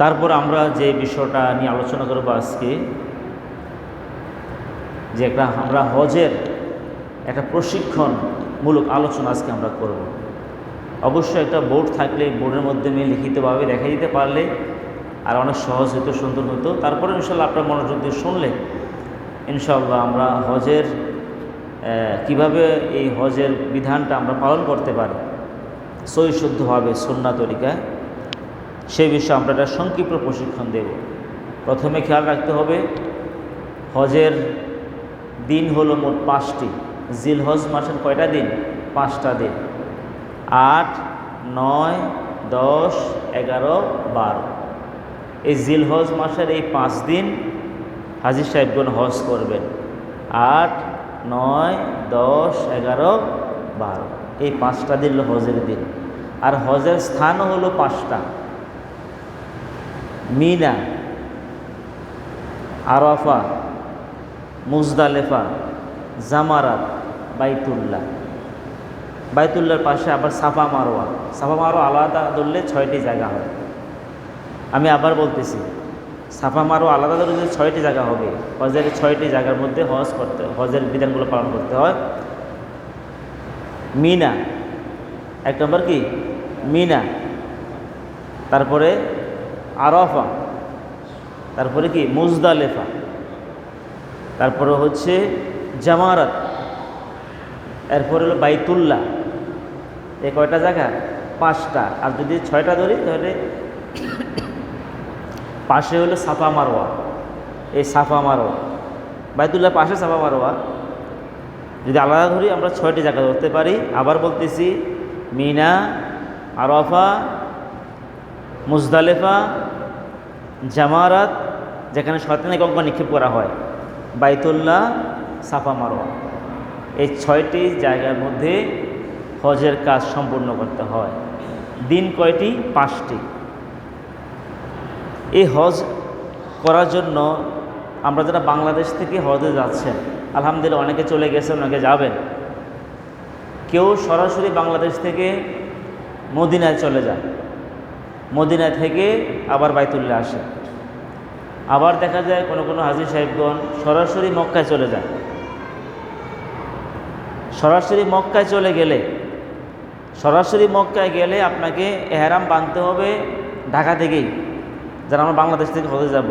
তারপর আমরা যে বিষয়টা নিয়ে আলোচনা করব আজকে, যে আমরা হজের একটা প্রশিক্ষণমূলক আলোচনা আজকে আমরা করব। অবশ্যই একটা বোর্ড থাকলে বোর্ডের মাধ্যমে লিখিতভাবে দেখা দিতে পারলে আর অনেক সহজ হতো, সুন্দর হতো। তারপরে ইনশাল্লাহ আপনার মনোযোগ দিয়ে শুনলে ইনশাল্লাহ আমরা হজের কিভাবে এই হজের বিধানটা আমরা পালন করতে পারি সহি শুদ্ধভাবে সুন্নাহ তরিকায়, সেই বিষয়ে আমরা একটা সংক্ষিপ্ত প্রশিক্ষণ দেব। প্রথমে খেয়াল রাখতে হবে হজের দিন হলো মোট 5টি। জিলহজ মাসের কয়টা দিন? 5টা দিন, 8, 9, 10, 11, 12। এই জিলহজ মাসের এই 5 দিন হাজী সাহেবগণ হজ করবেন। 8, 9, 10, 11, 12 এই 5টা দিন হলো হজের দিন। আর হজের স্থানও হলো 5টা: মিনা, আরাফা, মুজদালেফা, জামারাত, বাইতুল্লাহ। বাইতুল্লাহর পাশে আবার সাফা মারোয়া। সাফা মারোয়া আলাদা ধরলে 6টি জায়গা হয়। আমি আবার বলতেছি, সাফা মারোয়া আলাদা ধরলে 6টি জায়গা হবে। হজের 6টি জায়গার মধ্যে হজের বিধানগুলো পালন করতে হয়। মিনা, 1 নম্বর কি? মিনা, তারপরে আরাফা, তারপরে কি? মুজদালেফা, তারপরে হচ্ছে জামারাত, এরপরে হলো বাইতুল্লাহ। এই কয়টা জায়গা? 5টা। আর যদি 6টা ধরি তাহলে পাশে হলো সাফা মারোয়া। এই সাফা মারোয়া, বাইতুল্লাহ পাশে সাফা মারোয়া। যদি আলাদা ধরি আমরা 6টি জায়গা ধরতে পারি। আবার বলতেছি, মিনা, আরাফা, মুজদালেফা, জামারাত যেখানে শয়তানি কঙ্কর নিক্ষেপ করা হয়, বাইতুল্লাহ, সাফা মারোয়া। এই 6টি জায়গার মধ্যে হজের কাজ সম্পূর্ণ করতে হয়। দিন কয়টি? 5টি। এই হজ করার জন্য আমরা যারা বাংলাদেশ থেকে হজে যাচ্ছেন, আলহামদুলিল্লাহ অনেকে চলে গেছেন, অনেকে যাবেন। কেউ সরাসরি বাংলাদেশ থেকে মদিনায় চলে যায়, মদিনা থেকে আবার বাইতুল্লাহ আসে। আবার দেখা যায় কোনো কোনো হাজী সাহেবগণ সরাসরি মক্কায় চলে যায়। সরাসরি মক্কায় গেলে আপনাকে এহরাম বাঁধতে হবে ঢাকা থেকেই। যারা আমরা বাংলাদেশ থেকে হজে যাব,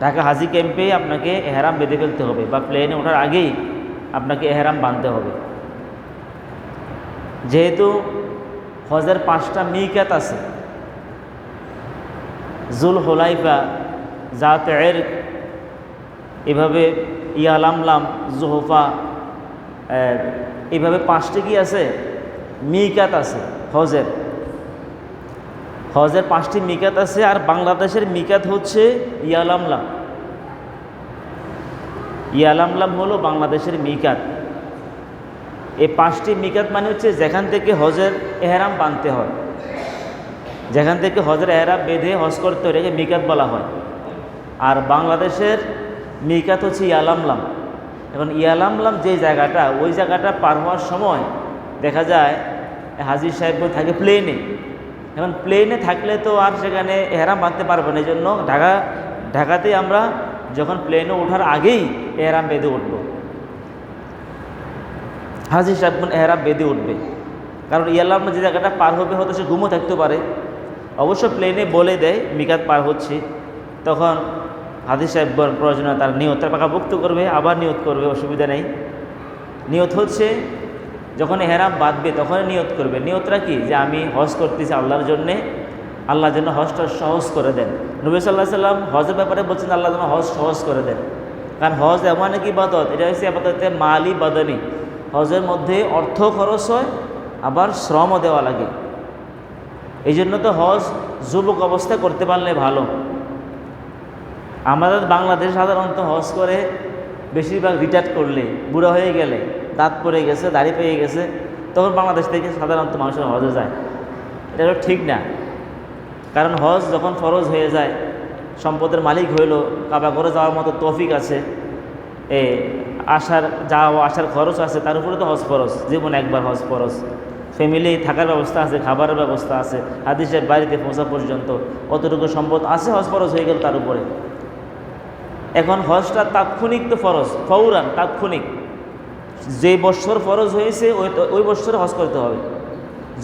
ঢাকা হাজী ক্যাম্পে আপনাকে এহরাম বেঁধে ফেলতে হবে, বা প্লেনে ওঠার আগেই আপনাকে এহরাম বাঁধতে হবে। যেহেতু হজের 5টা মিকাত আছে, জুল হুলাইফা, জাত ইরক, এভাবে ইয়ালামলাম, জুহফা, এইভাবে 5টি কি আছে? মিকাত আছে হজের। 5টি মিকাত আছে। আর বাংলাদেশের মিকাত হচ্ছে ইয়ালামলাম। ইয়ালামলাম হলো বাংলাদেশের মিকাত। এই 5টি মিকাত মানে হচ্ছে যেখান থেকে হজের এহরাম বাঁধতে হয়, যেখান থেকে হজের এহরাম বেঁধে হজ করতে হয়, এটাকে মিকাত বলা হয়। আর বাংলাদেশের মিকাত হচ্ছে ইয়ালামলাম। এখন ইয়ালামলাম যে জায়গাটা, ওই জায়গাটা পার হওয়ার সময় দেখা যায় হাজী সাহেব থাকে প্লেনে। এখন প্লেনে থাকলে তো আর সেখানে এহরাম বাঁধতে পারবো না। এই জন্য ঢাকাতে আমরা যখন প্লেনে ওঠার আগেই এহরাম বেঁধে উঠব। হাজী সাহেব এহরাম বেঁধে উঠবে, কারণ ইয়ালামলাম যে জায়গাটা পার হবে হয়তো সে ঘুমও থাকতে পারে। অবশ্য প্লেনে বলে দেয় মিকাত পার হচ্ছে, তখন হাজী সাহেব প্রয়োজনে তার নিয়তটা পাকাপোক্ত করবে, আবার নিয়ত করবে, অসুবিধা নেই। নিয়ত হচ্ছে যখন এহরাম বাঁধবে তখন নিয়ত করবে। নিয়তটা কি? যে আমি হজ করতেছি আল্লাহর জন্যে, আল্লাহর জন্য হজটা সহজ করে দেন। নবী সাল্লাল্লাহু আলাইহি সাল্লাম হজের ব্যাপারে বলছেন আল্লাহ যেন হজ সহজ করে দেন। কারণ হজ এমন এক ইবাদত, এটা হচ্ছে আপাততে মালি বাদানি। হজের মধ্যে অর্থ খরচ হয়, আবার শ্রমও দেওয়া লাগে। এই জন্য তো হজ যুবক অবস্থায় করতে পারলে ভালো। আমাদের বাংলাদেশ সাধারণত হজ করে বেশিরভাগ রিটায়ার করলে, বুড়া হয়ে গেলে, দাঁত পড়ে গেছে, দাড়ি পেয়ে গেছে, তখন বাংলাদেশ থেকে সাধারণত মানুষের হজে যায়। এটা ঠিক না। কারণ হজ যখন ফরজ হয়ে যায়, সম্পদের মালিক হইল, কাবা ঘরে যাওয়ার মতো তৌফিক আছে, আসার খরচ আছে, তার উপরে তো হজ ফরজ, জীবনে একবার হজ ফরজ। ফ্যামিলি থাকার ব্যবস্থা আছে, খাবারের ব্যবস্থা আছে, হাদিসের বাড়িতে পৌঁছা পর্যন্ত কতটুকু সম্পদ আছে, হজ ফরজ হয়ে গেল তার উপরে। এখন হজটা তাৎক্ষণিক তো ফরজ, ফৌরান তাৎক্ষণিক, যে বৎসর ফরজ হয়েছে ওই বৎসরে হজ করতে হবে।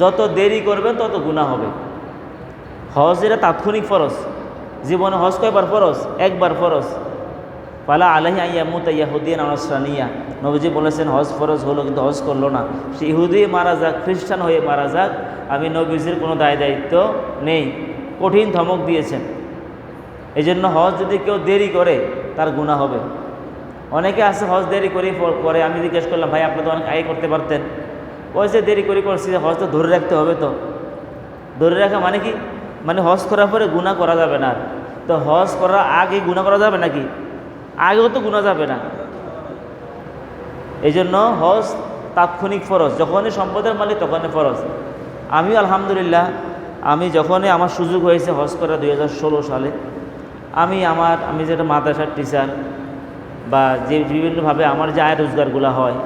যত দেরি করবেন তত গুনাহ হবে। হজ এটা তাৎক্ষণিক ফরজ। জীবনে হজ কয়বার ফরজ? একবার ফরজ। পালা আলাহি আইয়ামুত ইয়াহুদিয়ান আনসরানিয়া, নবীজি বলেছেন হজ ফরজ হলো কিন্তু হজ করলো না, সে ইহুদি মারা যাক, খ্রিস্টান হয়ে মারা যাক, আমি নবীজির কোনো দায়িত্ব নেই। কঠিন ধমক দিয়েছেন। এই জন্য হজ যদি কেউ দেরি করে তার গুনাহ হবে। অনেকে আছে হজ দেরি করে, আমি জিজ্ঞেস করলাম ভাই আপনি তো অনেক আগে করতে পারতেন, যে দেরি করছি, হজ তো ধরে রাখতে হবে। তো ধরে রাখা মানে কি? মানে হজ করার পরে গুনাহ করা যাবে না। তো হজ করার আগে গুনাহ করা যাবে নাকি? আগেও তো গুনাহ যাবে না। এই জন্য হজ তাৎক্ষণিক ফরজ, যখনই সম্পদের মালিক তখনই ফরজ। আমিও আলহামদুলিল্লাহ, আমি যখনই আমার সুযোগ হয়েছে হজ করা 2016 সালে, আমি যেটা মাদ্রাসার টিচার বা যে বিভিন্নভাবে আমার যে আয় রোজগারগুলো হয়,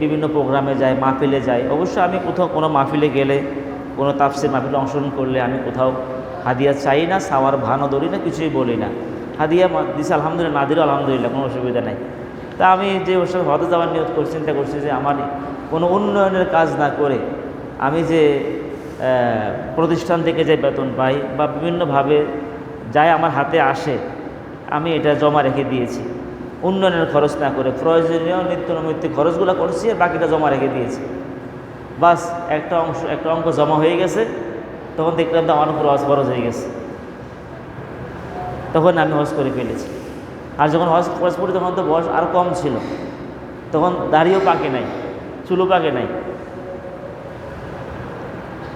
বিভিন্ন প্রোগ্রামে যাই, মাহফিলে যাই। অবশ্য আমি কোথাও কোনো মাহফিলে গেলে, কোনো তাফসির মাহফিলে অংশগ্রহণ করলে আমি কোথাও হাদিয়া চাই না, চাওয়ার ভানও ধরি না, কিছুই বলি না। হাদিয়া দিছে আলহামদুলিল্লাহ, না দিল আলহামদুলিল্লাহ, কোনো অসুবিধা নাই। তা আমি যে ওর সাথে হজে যাওয়ার নিয়ত করে চিন্তা করছি যে আমার কোনো উন্নয়নের কাজ না করে আমি যে প্রতিষ্ঠান থেকে যে বেতন পাই বা বিভিন্নভাবে যাই আমার হাতে আসে, আমি এটা জমা রেখে দিয়েছি। উন্নয়নের খরচ না করে প্রয়োজনীয় নিত্য নৈমিত্তিক খরচগুলো করছি, আর বাকিটা জমা রেখে দিয়েছি। বাস একটা অঙ্ক জমা হয়ে গেছে। তখন দেখলাম তো আমার উপর হজ ফরজ হয়ে গেছে, তখন আমি হজ করে ফেলেছি। আর যখন হজ ফরজ পড়ি তখন তো বয়স আরও কম ছিল, তখন দাড়িও পাকে নাই, চুলও পাকে নাই।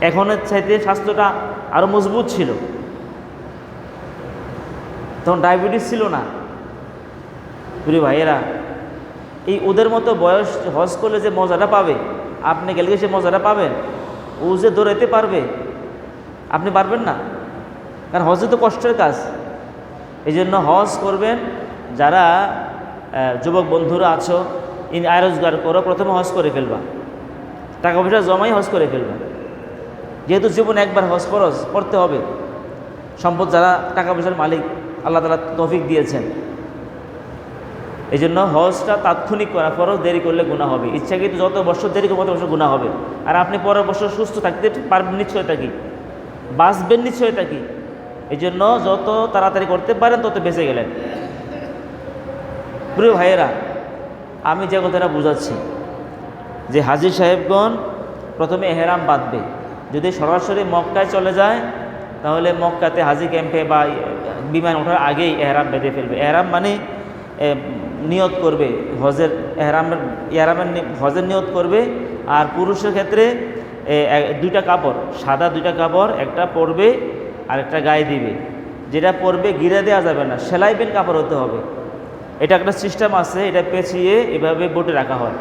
এখনের চাইতে স্বাস্থ্যটা আরও মজবুত ছিল, তখন ডায়াবেটিস ছিল না। প্রিয় ভাইয়েরা, এই ওদের মতো বয়স হজ করলে যে মজাটা পাবে, আপনি গেলে সে মজাটা পাবেন? ও যে দৌড়াইতে পারবে, আপনি পারবেন না, কারণ হজে তো কষ্টের কাজ। এই জন্য হজ করবেন। যারা যুবক বন্ধুরা আছো, আয় রোজগার করো, প্রথমে হজ করে ফেলবা, টাকা পয়সা জমাই হজ করে ফেলবা। যেহেতু জীবনে একবার হজ ফরজ করতে হবে। সম্পদ যারা টাকা পয়সার মালিক, আল্লাহ তাআলা তৌফিক দিয়েছেন। এই জন্য হজটা তাৎক্ষণিক করা ফরজ, দেরি করলে গুনাহ হবে। ইচ্ছাকৃত যত বছর দেরি করবে তত বছর গুনাহ হবে। আর আপনি পরের বছর সুস্থ থাকতে পারবেন নিশ্চয়তা কি? বাঁচবেন নিশ্চয়তা কি? এই জন্য যত তাড়াতাড়ি করতে পারেন তত বেঁচে গেলেন। প্রিয় ভাইয়েরা, আমি যে কথাটা বুঝাচ্ছি যে হাজী সাহেবগণ প্রথমে এহরাম বাঁধবে। যদি সরাসরি মক্কায় চলে যায় তাহলে মক্কাতে হাজী ক্যাম্পে বা বিমান ওঠার আগেই এহরাম বেঁধে ফেলবে। এহরাম মানে নিয়ত করবে, হজের নিয়ত করবে। আর পুরুষের ক্ষেত্রে দুইটা কাপড়, সাদা দুইটা কাপড়, একটা পরবে আর একটা গায়ে দিবে। যেটা পরবে গিরে দেওয়া যাবে না, সেলাই পেন কাপড় হতে হবে। এটা একটা সিস্টেম আছে, এটা পেঁচিয়ে এভাবে বোটে রাখা হয়।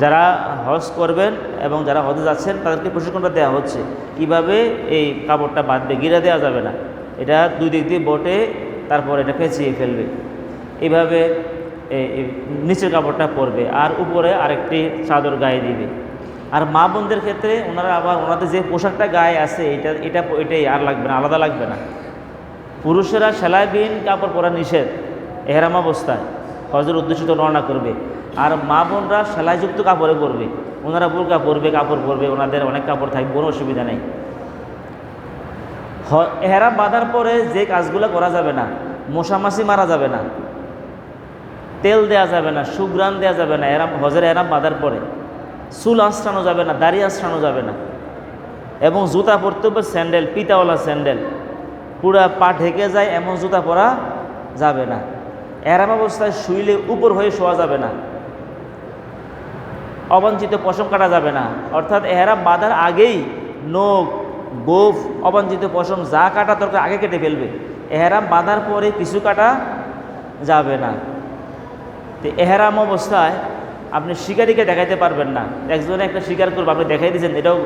যারা হজ করবেন এবং যারা হজে যাচ্ছেন তাদেরকে প্রশিক্ষণটা দেওয়া হচ্ছে কিভাবে এই কাপড়টা বাঁধবে, গিরে দেওয়া যাবে না। এটা দুই দিক দিয়ে বোটে, তারপর এটা পেঁচিয়ে ফেলবে। এইভাবে নিচের কাপড়টা পরবে আর উপরে আরেকটি চাদর গায়ে দিবে। আর মা বোনদের ক্ষেত্রে ওনারা আবার ওনাদের যে পোশাকটা গায়ে আছে এটাই আর লাগবে না, আলাদা লাগবে না। পুরুষেরা সেলাইবিহীন কাপড় পরা নিষেধ এহরাম অবস্থায়, হজের উদ্দেশ্যিত রওনা করবে। আর মা বোনরা সেলাইযুক্ত কাপড়ে পরবে, ওনারা বোরকা পরবে, কাপড় পরবে, ওনাদের অনেক কাপড় থাকবে, কোনো অসুবিধা নেই। এহরাম বাঁধার পরে যে কাজগুলো করা যাবে না, মশামাছি মারা যাবে না, তেল দেয়া যাবে না, সুঘ্রাণ দেওয়া যাবে না। হজের এহরাম বাঁধার পরে চুল আঁচড়ানো যাবে না, দাড়ি আঁচড়ানো যাবে না, এবং জুতা পরতে হবে স্যান্ডেল, পিতাওয়ালা স্যান্ডেল, পুরা পা ঢেকে যায় এমন জুতা পরা যাবে না। এহরাম অবস্থায় শুইলে উপর হয়ে শোয়া যাবে না, অবাঞ্ছিত পশম কাটা যাবে না। অর্থাৎ এহরাম বাঁধার আগেই নখ, গোঁফ, অবাঞ্ছিত পশম যা কাটা দরকার আগে কেটে ফেলবে। এহরাম বাঁধার পরে কিছু কাটা যাবে না। তো এহরাম অবস্থায় আপনি শিকারিকে দেখাইতে পারবেন না। একজনে একটা শিকার করবে, আপনি দেখাই দিয়েছেন, এটাও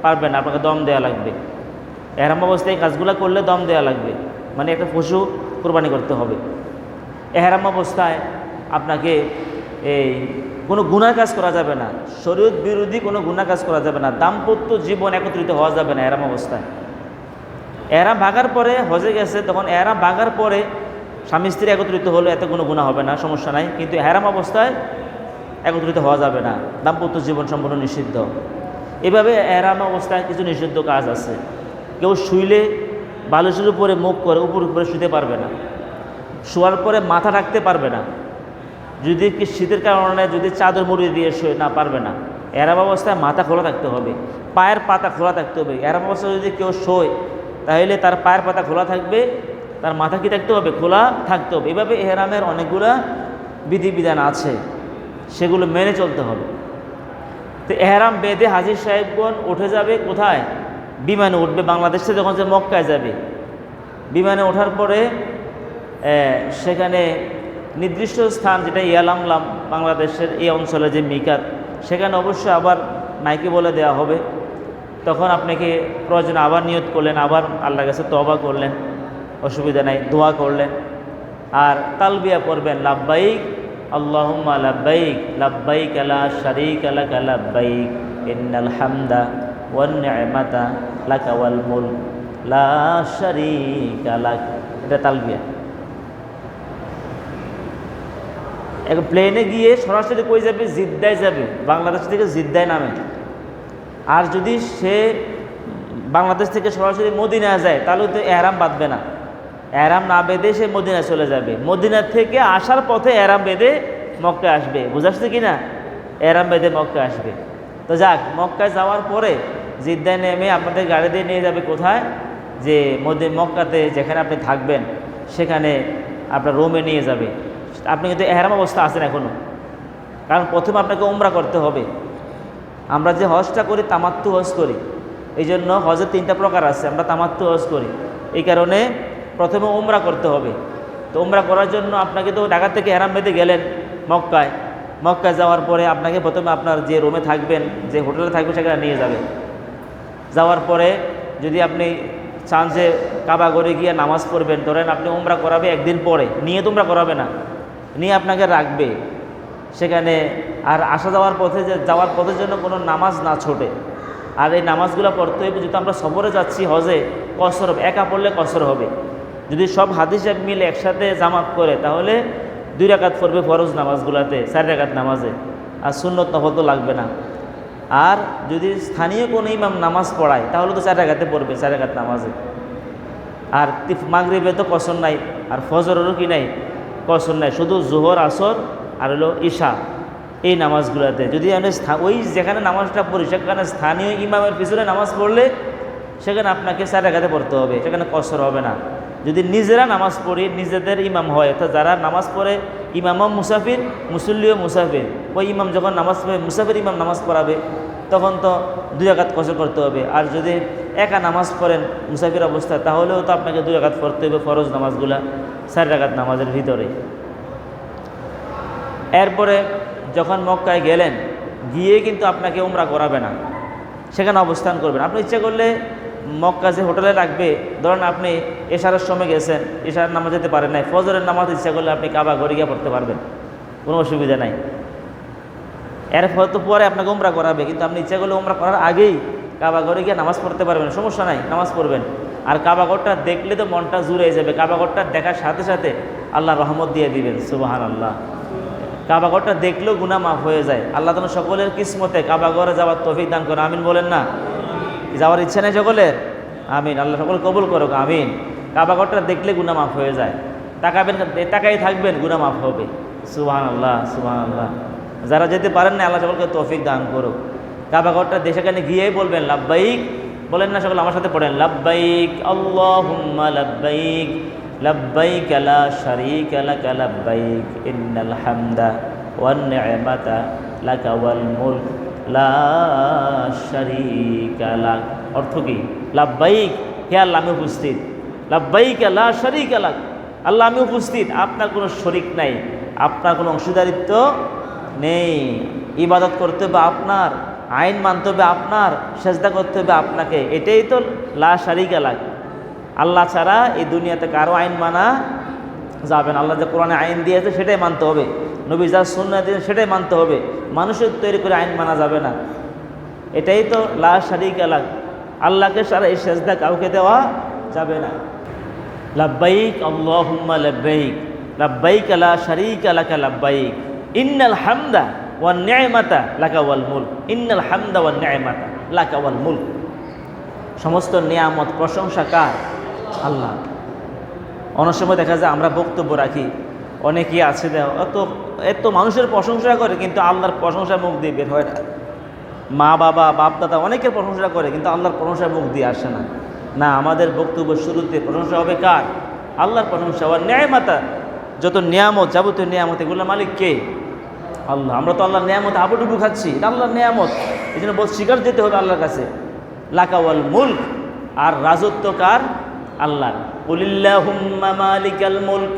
পারবেন না, আপনাকে দম দেওয়া লাগবে। এহরাম অবস্থায় কাজগুলো করলে দম দেওয়া লাগবে, মানে একটা পশু কোরবানি করতে হবে। এহরাম অবস্থায় আপনাকে এই কোনো গুনাহ কাজ করা যাবে না, শরীয়ত বিরোধী কোনো গুনাহ কাজ করা যাবে না, দাম্পত্য জীবন একত্রিত হওয়া যাবে না এহরাম অবস্থায়। এহরাম ভাগার পরে হজে গেছে, তখন এহরাম ভাগার পরে স্বামী স্ত্রী একত্রিত হলে এতে কোনো গুনাহ হবে না, সমস্যা নাই। কিন্তু এহরাম অবস্থায় একত্রিত হওয়া যাবে না, দাম্পত্য জীবন সম্পূর্ণ নিষিদ্ধ। এভাবে এহরাম অবস্থায় কিছু নিষিদ্ধ কাজ আছে। কেউ শুইলে বালিশের উপরে মুখ করে উপরে শুতে পারবে না, শোয়ার পরে মাথা রাখতে পারবে না, যদি কি শীতের কারণে যদি চাদর মুড়ি দিয়ে শুয়ে না পারবে না। এহরাম অবস্থায় মাথা খোলা থাকতে হবে, পায়ের পাতা খোলা থাকতে হবে। এহরাম অবস্থায় যদি কেউ শোয় তাহলে তার পায়ের পাতা খোলা থাকবে, তার মাথা কি থাকতে হবে, খোলা থাকতে হবে। এভাবে এহরামের অনেকগুলা বিধিবিধান আছে, সেগুলো মেনে চলতে হবে। তো এহরাম বেঁধে হাজির সাহেবগণ উঠে যাবে কোথায়, বিমানে উঠবে। বাংলাদেশ থেকে যখন যে মক্কায় যাবে, বিমানে ওঠার পরে সেখানে নির্দিষ্ট স্থান যেটা ইয়ালামলাম বাংলাদেশের এই অঞ্চলে যে মিকাত, সেখানে অবশ্যই আবার মাইকে বলে দেওয়া হবে। তখন আপনাকে প্রয়োজন আবার নিয়ত করলেন, আবার আল্লাহর কাছে তওবা করলেন, অসুবিধা নাই, দোয়া করলেন। আর তালবিয়া পড়বেন, লাব্বাইক আল্লাহুম্মা লাব্বাইক লাব্বাইক লা শারীকা লাকা লাব্বাইক ইন্নাল হামদা ওয়ান নি'মাতা লাকা ওয়াল মুলক লা শারীকা লাক। এটা তালবিয়া। এখন প্লেনে গিয়ে সরাসরি কই যাবে, জিদ্দায় যাবে, বাংলাদেশ থেকে জিদ্দায় নামে। আর যদি সে বাংলাদেশ থেকে সরাসরি মদিনা যায় তাহলে তো এহরাম বাঁধবে না, এহরাম না বেঁধে সে মদিনা চলে যাবে। মদিনা থেকে আসার পথে এহরাম বেঁধে মক্কায় আসবে, বুঝাচ্ছে কি না, এহরাম বেঁধে মক্কায় আসবে। তো যাক, মক্কায় যাওয়ার পরে জিদ্দায় নেমে আপনাদের গাড়ি দিয়ে নিয়ে যাবে কোথায়, যে মক্কাতে যেখানে আপনি থাকবেন সেখানে আপনার রুমে নিয়ে যাবে। আপনি কিন্তু এহরাম অবস্থা আছেন এখনও, কারণ প্রথমে আপনাকে উমরা করতে হবে। আমরা যে হজটা করি তামাত্তু হজ করি, এই জন্য হজের 3টা প্রকার আছে, আমরা তামাত্তু হজ করি। এই কারণে প্রথমে উমরা করতে হবে। তো উমরা করার জন্য আপনাকে তো ঢাকা থেকে এহরাম বেঁধে গেলেন মক্কায়, মক্কায় যাওয়ার পরে আপনাকে প্রথমে আপনার যে রুমে থাকবেন, যে হোটেলে থাকবেন সেখানে নিয়ে যাবে। যাওয়ার পরে যদি আপনি চান যে কাবা ঘরে গিয়ে নামাজ পড়বেন, ধরেন আপনি উমরা করাবে একদিন পরে, নিয়ে তোমরা করাবে না, নিয়ে আপনাকে রাখবে সেখানে। আর আসা যাওয়ার পথে যে যাওয়ার পথের জন্য কোনো নামাজ না ছোটে। আর এই নামাজগুলো পড়তে হবে, যেহেতু আমরা সফরে যাচ্ছি হজে, কসর হবে, একা পড়লে কসর হবে। যদি সব হাদিস মিলে একসাথে জামাত করে তাহলে 2 রাকাত পড়বে ফরজ নামাজগুলোতে, 4 রাকাত নামাজে, আর সুন্নত নফল তো লাগবে না। আর যদি স্থানীয় কোনো ইমাম নামাজ পড়ায় তাহলে তো 4 রাকাতে পড়বে, 4 রাকাত নামাজে। আর মাগরিবে তো কসর নাই, আর ফজরেরও কি নাই, কসর নাই, শুধু জোহর আসর আর হলো ঈশা, এই নামাজগুলোতে যদি আমি ওই যেখানে নামাজটা পড়ি সেখানে স্থানীয় ইমামের পিছনে নামাজ পড়লে সেখানে আপনাকে 4 রাকাতে পড়তে হবে, সেখানে কসর হবে না। যদি নিজেরা নামাজ পড়ি, নিজেদের ইমাম হয়, অর্থাৎ যারা নামাজ পড়ে ইমামও মুসাফির মুসল্লিও মুসাফির, ওই ইমাম যখন নামাজ পড়ে মুসাফির ইমাম নামাজ পড়াবে তখন তো 2 রাকাত কসর করতে হবে। আর যদি একা নামাজ পড়েন মুসাফির অবস্থায় তাহলেও তো আপনাকে 2 রাকাত পড়তে হবে ফরজ নামাজগুলা 4 রাকাত নামাজের ভিতরে। এরপরে যখন মক্কায় গেলেন, গিয়ে কিন্তু আপনাকে উমরা করাবে না, সেখানে অবস্থান করবেন। আপনি ইচ্ছা করলে মক্কা যে হোটেলে রাখবে, ধরেন আপনি এশারের সময় গেছেন, এশারের নামাজ যেতে পারেন নাই, ফজরের নামাজ ইচ্ছা করলে আপনি কাবা ঘরে গিয়ে পড়তে পারবেন, কোনো অসুবিধা নাই। এর হয়তো পরে আপনাকে উমরা করাবে, কিন্তু আপনি ইচ্ছা করলে উমরা করার আগেই কাবা ঘরে গিয়ে নামাজ পড়তে পারবেন, সমস্যা নাই, নামাজ পড়বেন। আর কাবা ঘরটা দেখলে তো মনটা জুড়ে যাবে, কাবা ঘরটা দেখার সাথে সাথে আল্লাহ রহমত দিয়ে দিবেন, সুবহানাল্লাহ। কাবা ঘরটা দেখলেও গুনাহ মাফ হয়ে যায়। আল্লাহ যেন সকলের কিসমতে কাবা ঘরে যাওয়ার তৌফিক দান করে, আমিন বলেন না। যাওয়ার ইচ্ছা নেই সকলের? আমিন, আল্লাহ সকল কবুল করুক, আমিন। কাবা ঘরটা দেখলে গুনাহ মাফ হয়ে যায়, তাকাবেন, তাকাই থাকবেন, গুনাহ মাফ হবে, সুবহানাল্লাহ সুবহানাল্লাহ। যারা যেতে পারেন না আল্লাহ সকলকে তৌফিক দান করুক। কাবা ঘরটা সেখানে গিয়েই বলবেন লাব্বাইক, বলেন না সকল আমার সাথে পড়েন, লাব্বাইক আল্লাহুম্মা লাব্বাইক লাব্বাইক লা শারীকা লাকা লাব্বাইক ইন্নাল হামদা ওয়ান নি'মাতা লাকা ওয়াল মুলক লা শারীকা লাক। অর্থ কি? লাব্বাইক, হে আল্লাহ আমি উপস্থিত, লাব্বাইক লা শারীকা লাক, আল্লাহ আমি উপস্থিত, আপনার কোনো শরীক নাই, আপনার কোনো অংশীদারিত্ব নেই, ইবাদত করতে হবে আপনার, আইন মানতে হবে আপনার, সেজদা করতে হবে আপনাকে, এটাই তো লা শারীকা লাক। আল্লাহ ছাড়া এই দুনিয়াতে কারো আইন মানা যাবে না, আল্লাহ যে কোরআনে আইন দিয়েছে সেটাই মানতে হবে, নবী যা সুন্নাহ দিয়েছেন সেটাই মানতে হবে, মানুষের তৈরি করে আইন মানা যাবে না। এটাই তো লা শারীকা লাক, আল্লাহকে ছাড়া এই সেজদা কাউকে দেওয়া যাবে না। লাব্বাইক আল্লাহুম্মা লাব্বাইক, লাব্বাইক লা শারীকা লাকা লাব্বাইক, ইন্নাল হামদা ওয়ান নি'মাতা লাকা ওয়াল মুলক, ইন্নাল হামদা ওয়ান নি'মাতা লাকা ওয়াল মুলক। সমস্ত নিয়ামত প্রশংসা কার? আল্লাহ। অনেক সময় দেখা যায় আমরা বক্তব্য রাখি, অনেকেই আছে এত মানুষের প্রশংসা করে কিন্তু আল্লাহর প্রশংসা মুখ দিয়ে বের হয় না। মা বাবা বাপ দাদা অনেকের প্রশংসা করে কিন্তু আল্লাহর প্রশংসা মুখ দিয়ে আসে না। না, আমাদের বক্তব্য শুরুতে প্রশংসা হবে কার? আল্লাহর প্রশংসা। আর নিয়ামতা, যত নিয়ামত, যাবতীয় নিয়ামত, এগুলোর মালিক কে? আল্লাহ। আমরা তো আল্লাহর নিয়ামত হাবুডুবু খাচ্ছি, এটা আল্লাহর নিয়ামত, এই জন্য স্বীকার যেতে হবে আল্লাহর কাছে। লাকা ওয়াল মুলক, আর রাজত্ব কার? আল্লাহর। কুলিল্লাহুম্মা মালিকাল মুলক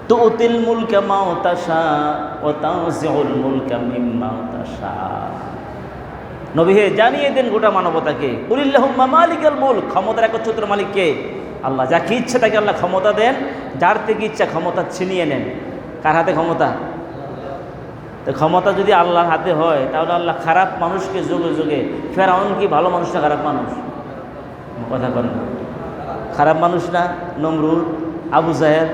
তুতিল মুলকা মা তাশা ওয়া তানজিউল মুলকা মিম্মা তাশা। নবী হে জানিয়ে দেন গোটা মানবতাকে, কুলিল্লাহুম্মা মালিকাল মুলক, ক্ষমতার একচ্ছত্র মালিক কে? আল্লাহ। যাকে ইচ্ছা তাকে আল্লাহ ক্ষমতা দেন, যার থেকে ইচ্ছা ক্ষমতা ছিনিয়ে নেন। কার হাতে ক্ষমতা? তো ক্ষমতা যদি আল্লাহর হাতে হয় তাহলে আল্লাহ খারাপ মানুষকে যুগে যুগে, ফেরাউন কি ভালো মানুষ না খারাপ মানুষ? কথা বলেন, খারাপ মানুষ না? নমরুদ, আবু জাহেল,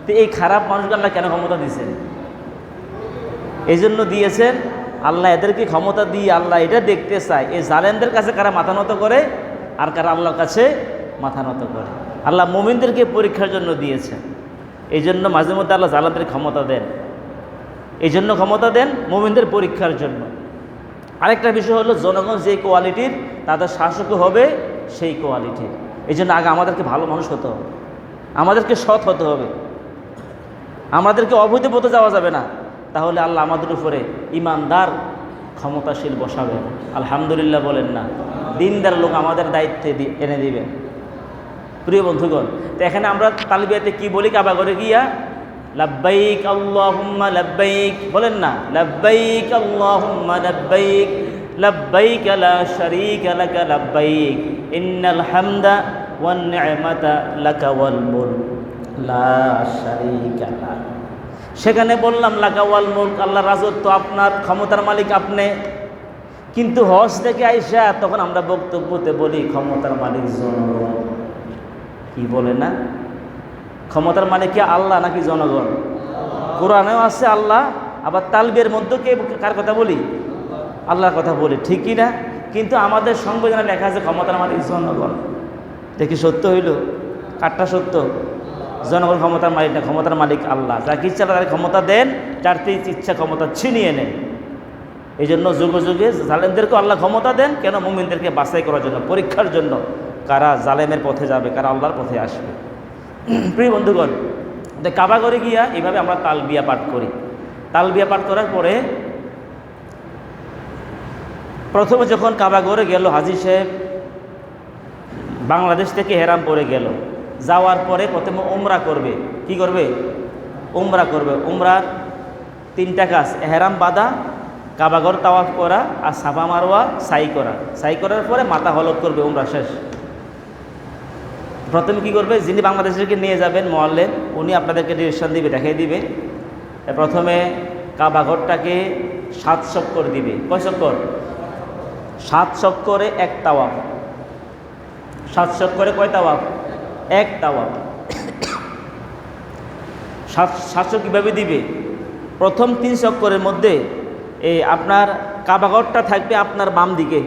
তো এই খারাপ মানুষকে আল্লাহ কেন ক্ষমতা দিয়েছেন? এই জন্য দিয়েছেন আল্লাহ এদেরকে ক্ষমতা দিয়ে আল্লাহ এটা দেখতে চায় এই জালেমদের কাছে কারা মাথা নত করে আর কারা আল্লাহর কাছে মাথা নত করে। আল্লাহ মুমিনদেরকে পরীক্ষার জন্য দিয়েছেন, এই জন্য মাঝে মধ্যে আল্লাহ জালেমদের ক্ষমতা দেন, এই জন্য ক্ষমতা দেন মুমিনদের পরীক্ষার জন্য। আরেকটা বিষয় হলো জনগণ যে কোয়ালিটির তাদের শাসকও হবে সেই কোয়ালিটির। এই জন্য আগে আমাদেরকে ভালো মানুষ হতে হবে, আমাদেরকে সৎ হতে হবে, আমাদেরকে অবৈধ পথে যাওয়া যাবে না। তাহলে আল্লাহ আমাদের উপরে ইমানদার ক্ষমতাশীল বসাবেন। আলহামদুলিল্লাহ বলেন না? দিনদার লোক আমাদের দায়িত্বে এনে দিবেন। প্রিয় বন্ধুগণ, তো এখানে আমরা তালবিয়াতে কি বলি? কাবা ঘরে গিয়া লাব্বাইক আল্লাহুম্মা লাব্বাইক বলেন না? লাব্বাইক আল্লাহুম্মা লাব্বাইক, লাব্বাইক লা শারীকা লাকা লাব্বাইক, ইন্নাল হামদা ওয়ান নি'মাতা লাকা ওয়াল মুলক লা শারীকা লাক। সেখানে বললাম লাকা ওয়াল মুলক, আল্লাহ রাজত্ব আপনার, ক্ষমতার মালিক আপনি। কিন্তু হজ থেকে আইসা তখন আমরা বক্তব্যতে বলি ক্ষমতার মালিক জনগণ। কি বলে না? ক্ষমতার মালিক কি আল্লাহ নাকি জনগণ? কোরআনেও আছে আল্লাহ, আবার তালবিয়ার মধ্যে কে কার কথা বলি? আল্লাহর কথা বলি, ঠিক কি না? কিন্তু আমাদের সংবিধানে লেখা আছে ক্ষমতার মালিক জনগণ। দেখি সত্য হইল? কারটা সত্য? জনগণ ক্ষমতার মালিক না, ক্ষমতার মালিক আল্লাহ। যাকে ইচ্ছা তাদের ক্ষমতা দেন, যার থেকে ইচ্ছা ক্ষমতা ছিনিয়ে নেন। এই জন্য যুগে যুগে জালেমদেরকে আল্লাহ ক্ষমতা দেন কেন? মুমিনদেরকে বাছাই করার জন্য, পরীক্ষার জন্য, কারা জালেমের পথে যাবে, কারা আল্লাহর পথে আসবে। প্রিয় বন্ধুগণ, কাবা ঘরে গিয়া এইভাবে আমরা তালবিয়া পাঠ করি। তালবিয়া পাঠ করার পরে প্রথমে যখন কাবা ঘরে গেল হাজী সাহেব, বাংলাদেশ থেকে হেরাম পরে গেল, যাওয়ার পরে প্রথমে উমরা করবে। কি করবে? উমরা করবে। উমরার 3টা কাজ: এহরাম বাঁধা, কাবাঘর তাওয়াফ করা, আর সাফা মারওয়া সাই করা। সাই করার পরে মাথা হলক করবে, উমরা শেষ। প্রথমে কি করবে? যিনি বাংলাদেশকে নিয়ে যাবেন মোয়াল্লেম, উনি আপনাদেরকে ডিরেকশন দিবে, দেখাই দিবে। প্রথমে কাবাঘরটাকে 7 চক্কর দিবে। কয় চক্কর? 7 চক্করে 1 তাওয়াফ। 7 চক্করে কয় তাওয়াফ? 1 তাওয়াফ। 700 কীভাবে দিবে? প্রথম 3 চক্করের মধ্যে আপনার কাবাঘরটা থাকবে আপনার বাম দিকে,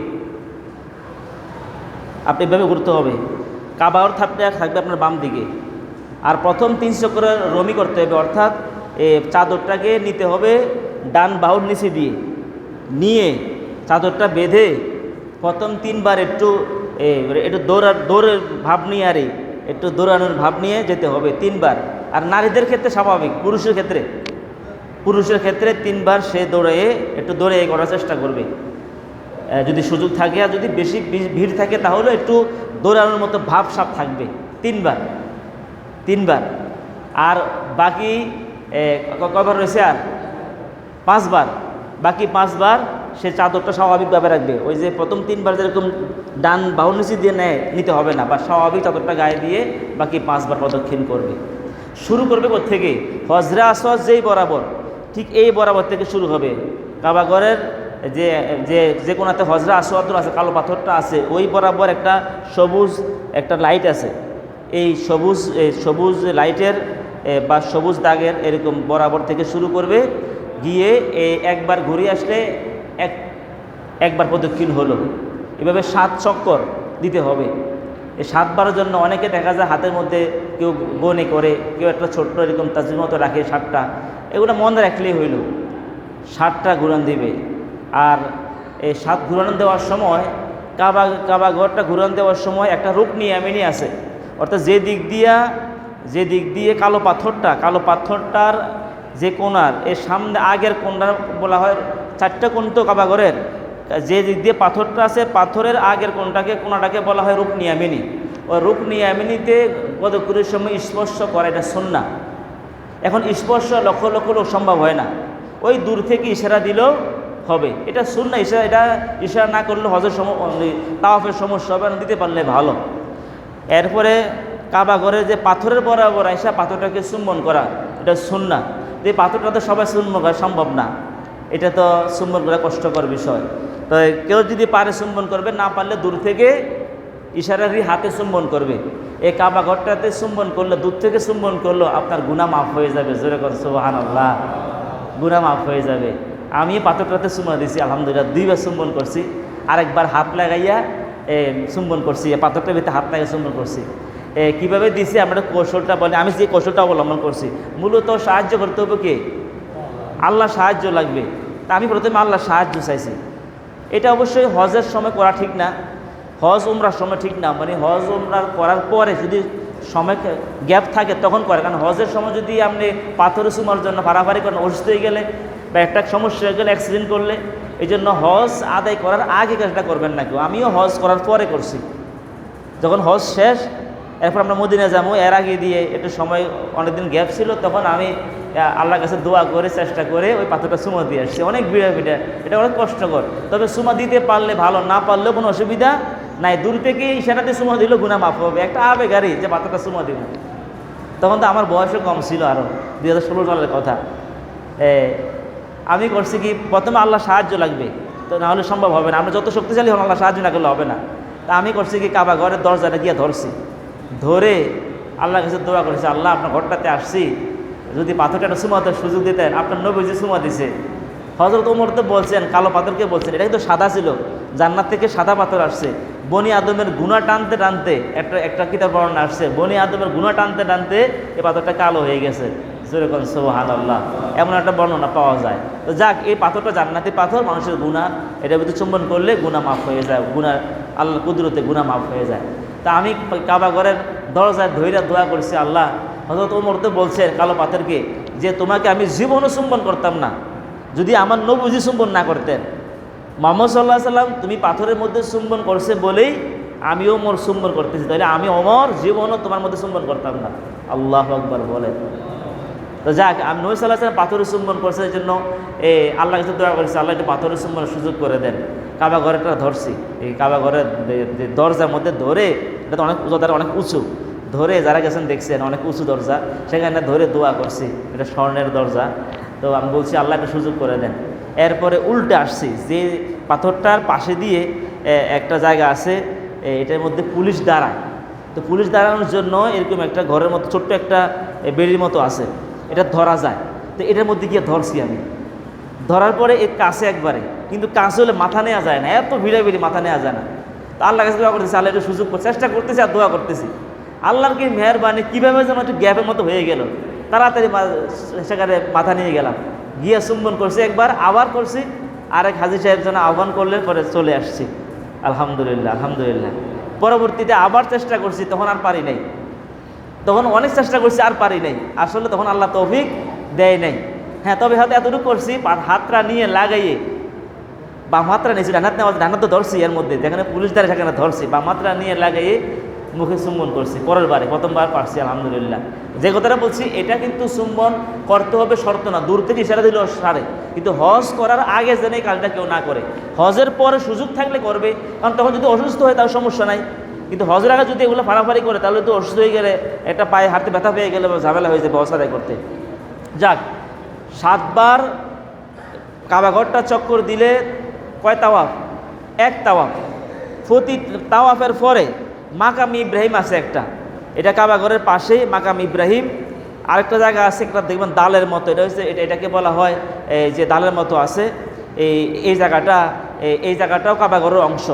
আপনি এভাবে ঘুরতে হবে। কাবাঘর থাকবে আপনার বাম দিকে। আর প্রথম 3 চক্করের রমি করতে হবে, অর্থাৎ চাদরটাকে নিতে হবে ডান বাহুর নিচে দিয়ে, নিয়ে চাদরটা বেঁধে প্রথম 3 বার একটু দৌড়ের ভাব নিয়ে, একটু দৌড়ানোর ভাব নিয়ে যেতে হবে 3 বার। আর নারীদের ক্ষেত্রে স্বাভাবিক, পুরুষের ক্ষেত্রে 3 বার সে একটু দৌড়ে করার চেষ্টা করবে যদি সুযোগ থাকে। আর যদি বেশি ভিড় থাকে তাহলে একটু দৌড়ানোর মতো ভাব সাপ থাকবে। 3 বার। আর বাকি কবার রয়েছে? আর 5 বার। বাকি 5 বার সে চাদরটা স্বাভাবিকভাবে রাখবে। ওই যে প্রথম 3 বার যেরকম ডান বাহুর নিচে দিয়ে নিতে হবে না, বা স্বাভাবিক চাদরটা গায়ে দিয়ে বাকি 5 বার প্রদক্ষিণ করবে। শুরু করবে কোত্থেকে? হজরে আসওয়াদ যেই বরাবর, ঠিক এই বরাবর থেকে শুরু হবে। কাবাঘরের যে যে যে কোনাতে হজরে আসওয়াদ আছে, কালো পাথরটা আছে, ওই বরাবর একটা সবুজ একটা লাইট আছে। এই সবুজ লাইটের বা সবুজ দাগের এরকম বরাবর থেকে শুরু করবে, গিয়ে একবার ঘুরে আসলে একবার প্রদক্ষিণ হলো। এভাবে 7 চক্কর দিতে হবে। এই 7 বারের জন্য অনেকে দেখা যায় হাতের মধ্যে কেউ গনে করে, কেউ একটা ছোট্ট এরকম তাজবির মতো রাখে 7টা। এগুলো মনে রাখলেই হইল, 7টা ঘুরান দিবে। আর এই 7 ঘুরান দেওয়ার সময় কাবা ঘরটা ঘুরান দেওয়ার সময় একটা রুকনি ইয়ামিনী আছে, অর্থাৎ যে দিক দিয়ে কালো পাথরটার যে কোণার এর সামনে আগের কোণটা বলা হয়, 4টা কোণ তো কাবা ঘরের, যে দিক দিয়ে পাথরটা আছে পাথরের আগের কোণাটাকে বলা হয় রুকনি ইয়ামিনী। ওই রুকনি ইয়ামিনীতে পদকুরের সময় স্পর্শ করা এটা সুন্নাহ। এখন স্পর্শ লক্ষ লক্ষ লোক সম্ভব হয় না, ওই দূর থেকে ইশারা দিলেও হবে, এটা সুন্নাহ। এটা ইশারা না করলে হজের তাওয়াফের সমস্যা হবে না, দিতে পারলে ভালো। এরপরে কাবা ঘরের যে পাথরের বরাবর আইসা পাথরটাকে চুম্বন করা, এটা সুন্নাহ। এই পাথরটা তো সবাই চুম্বন করা সম্ভব না, এটা তো চুম্বন করা কষ্টকর বিষয়। তো কেউ যদি পারে চুম্বন করবে, না পারলে দূর থেকে ইশারারই হাতে চুম্বন করবে। এই কাবা ঘরটাতে চুম্বন করলে, দূর থেকে চুম্বন করলো, আপনার গুনাহ মাফ হয়ে যাবে। জোরে কর সুবহানাল্লাহ, গুনাহ মাফ হয়ে যাবে। আমি পাথরটাতে চুম্বন দিয়েছি, আলহামদুলিল্লাহ 2 বার চুম্বন করছি, আরেকবার হাত লাগাইয়া চুম্বন করছি, পাথরটার ভিতরে হাত লাগিয়ে চুম্বন করছি। কীভাবে দিছি আমরা কৌশলটা বলি, আমি যে কৌশলটা অবলম্বন করছি, মূলত সাহায্য করতে হবে কে? আল্লাহ সাহায্য লাগবে। তা আমি প্রথমে আল্লাহ সাহায্য চাইছি। এটা অবশ্যই হজের সময় করা ঠিক না, হজ উমরার সময় ঠিক না, মানে হজ উমরার করার পরে যদি সময় গ্যাপ থাকে তখন করে। কারণ হজের সময় যদি আপনি পাথরে চুমার জন্য ফাড়াফাড়ি করেন, অসুস্থ হয়ে গেলে বা একটা সমস্যা হয়ে গেলে, অ্যাক্সিডেন্ট করলে, এই জন্য হজ আদায় করার আগে কাজটা করবেন না কেউ। আমিও হজ করার পরে করছি, যখন হজ শেষ এরপর আমরা মদিনা যাবো, এর আগে দিয়ে একটু সময় অনেকদিন গ্যাপ ছিল, তখন আমি আল্লাহর কাছে দোয়া করে চেষ্টা করে ওই পাথরটা চুমা দিয়ে আসছি। অনেক ভিড়া, এটা অনেক কষ্টকর, তবে চুমা দিতে পারলে ভালো, না পারলেও কোনো অসুবিধা নাই। দূর থেকে ইশারাতে চুমা দিলেও গুনাহ মাফ হবে। একটা আবেগারি যে পাথরটা চুমা দিব, তখন তো আমার বয়সও কম ছিল, আরও 2016 সালের কথা। আমি করছি কি, প্রথমে আল্লাহ সাহায্য লাগবে, তো না হলে সম্ভব হবে না। আমরা যত শক্তিশালী হন, আল্লাহ সাহায্য না করলে হবে না। তা আমি করছি কি, কাবা ঘরের দরজাটা গিয়ে ধরছি, ধরে আল্লাহর কাছে দোয়া করেছি, আল্লাহ আপনার ঘরটাতে আসছি, যদি পাথরটা একটা সুমাতে সুযোগ দিতেন। আপনার নবী যে সুমা দিছে, হযরত ওমর তো বলছেন, কালো পাথরকে বলছেন, এটা কিন্তু সাদা ছিল, জান্নাত থেকে সাদা পাথর আসছে। বনি আদমের গুনাহ টানতে টানতে, একটা কিতাব বর্ণনা আসছে, বনি আদমের গুনাহ টানতে টানতে এই পাথরটা কালো হয়ে গেছে। যেরকম সুবহানাল্লাহ, এমন একটা বর্ণনা পাওয়া যায়। তো যাক, এই পাথরটা জান্নাতি পাথর, মানুষের গুনাহ এটার ভিতরে চুম্বন করলে গুনাহ মাফ হয়ে যায়, গুনাহ আল্লাহ কুদরতে গুনাহ মাফ হয়ে যায়। তা আমি কাবা ঘরের দরজায় ধইরা দোয়া করছি, আল্লাহ, হযরত ওমর তো বলছেন কালো পাথরকে যে তোমাকে আমি জীবনও চুম্বন করতাম না যদি আমার নবীজি চুম্বন না করতেন। মুহাম্মদ সাল্লাল্লাহু আলাইহি সাল্লাম তুমি পাথরের মধ্যে চুম্বন করছে বলেই আমিও ওমর চুম্বন করতেছি, তাহলে আমি ওমর জীবনও তোমার মধ্যে চুম্বন করতাম না। আল্লাহু আকবার বলেন। তো যাক, আমি নবী সাল্লাল্লাহু আলাইহি সাল্লাম পাথরের চুম্বন করছে, এই জন্য আল্লাহর কাছে দোয়া করেছি, আল্লাহ একটু পাথরের চুম্বনের সুযোগ করে দেন। কাবা ঘরেটা ধরছি, এই কাবা ঘরের দরজার মধ্যে ধরে, এটা তো অনেক উঁচু, ধরে যারা গেছেন দেখছেন অনেক উঁচু দরজা, সেখানে ধরে দোয়া করছি, এটা স্বর্ণের দরজা। তো আমি বলছি আল্লাহ একটা সুযোগ করে দেন। এরপরে উল্টে আসছি, যে পাথরটার পাশে দিয়ে একটা জায়গা আছে, এটার মধ্যে পুলিশ দাঁড়ায়। তো পুলিশ দাঁড়ানোর জন্য এরকম একটা ঘরের মতো ছোট্ট একটা বেড়ির মতো আছে, এটা ধরা যায়। তো এটার মধ্যে গিয়ে ধরছি আমি, ধরার পরে এর কাছে একবারে, কিন্তু কাছে হলে মাথা নেওয়া যায় না, এত ভিড়াভিড়ি মাথা নেওয়া যায় না। তো আল্লাহর কাছে দোয়া করতেছি, আল্লাহ একটু সুযোগ করে চেষ্টা করতেছি আর দোয়া করতেছি। আল্লাহর কি মেহরবানি, কীভাবে যেন একটু গ্যাপের মতো হয়ে গেল, তাড়াতাড়ি সেখানে মাথা নিয়ে গেলাম, গিয়ে চুম্বন করছি একবার, আবার করছি, আরেক হাজী সাহেব যেন আহ্বান করলে, পরে চলে আসছি। আলহামদুলিল্লাহ, আলহামদুলিল্লাহ। পরবর্তীতে আবার চেষ্টা করছি, তখন আর পারি নাই, তখন অনেক চেষ্টা করছি আর পারি নাই, আসলে তখন আল্লাহ তৌফিক দেয় নাই। হ্যাঁ, তবে হয়তো এতটুকু করছি, হাতটা নিয়ে লাগাইয়ে, বাম হাতটা নিয়েছি, ডান হাত তো ধরছি, এর মধ্যে যেখানে পুলিশ দাঁড়িয়ে সেখানে ধরছি, বাম হাতটা নিয়ে লাগাইয়ে মুখে চুম্বন করছি। পরের বারে, প্রথমবার পারছি আলহামদুলিল্লাহ। যে কথাটা বলছি, এটা কিন্তু চুম্বন করতে হবে শর্ত না, দূর থেকে ইশারা দিলেও সারে, কিন্তু হজ করার আগে যেন এই কাজটা কেউ না করে। হজের পরে সুযোগ থাকলে করবে, কারণ তখন যদি অসুস্থ হয় তার সমস্যা নাই, কিন্তু হজের আগে যদি এগুলো ফাড়াফাড়ি করে তাহলে তো অসুস্থ হয়ে গেলে একটা পায়ে হাতে ব্যথা পেয়ে গেলে ঝামেলা হয়ে যাবে হজ আদায় করতে। যাক, 7 বার কাবাঘরটা চক্কর দিলে কয় তাওয়াফ? 1 তাওয়াফ। প্রতি তাওয়াফের পরে মাকাম ইব্রাহিম আছে একটা, এটা কাবাঘরের পাশেই মাকাম ইব্রাহিম। আরেকটা জায়গা আছে, একটা দেখবেন দালের মতো, এটা হচ্ছে এটাকে বলা হয় যে দালের মতো আছে এই জায়গাটাও কাবাঘরের অংশ।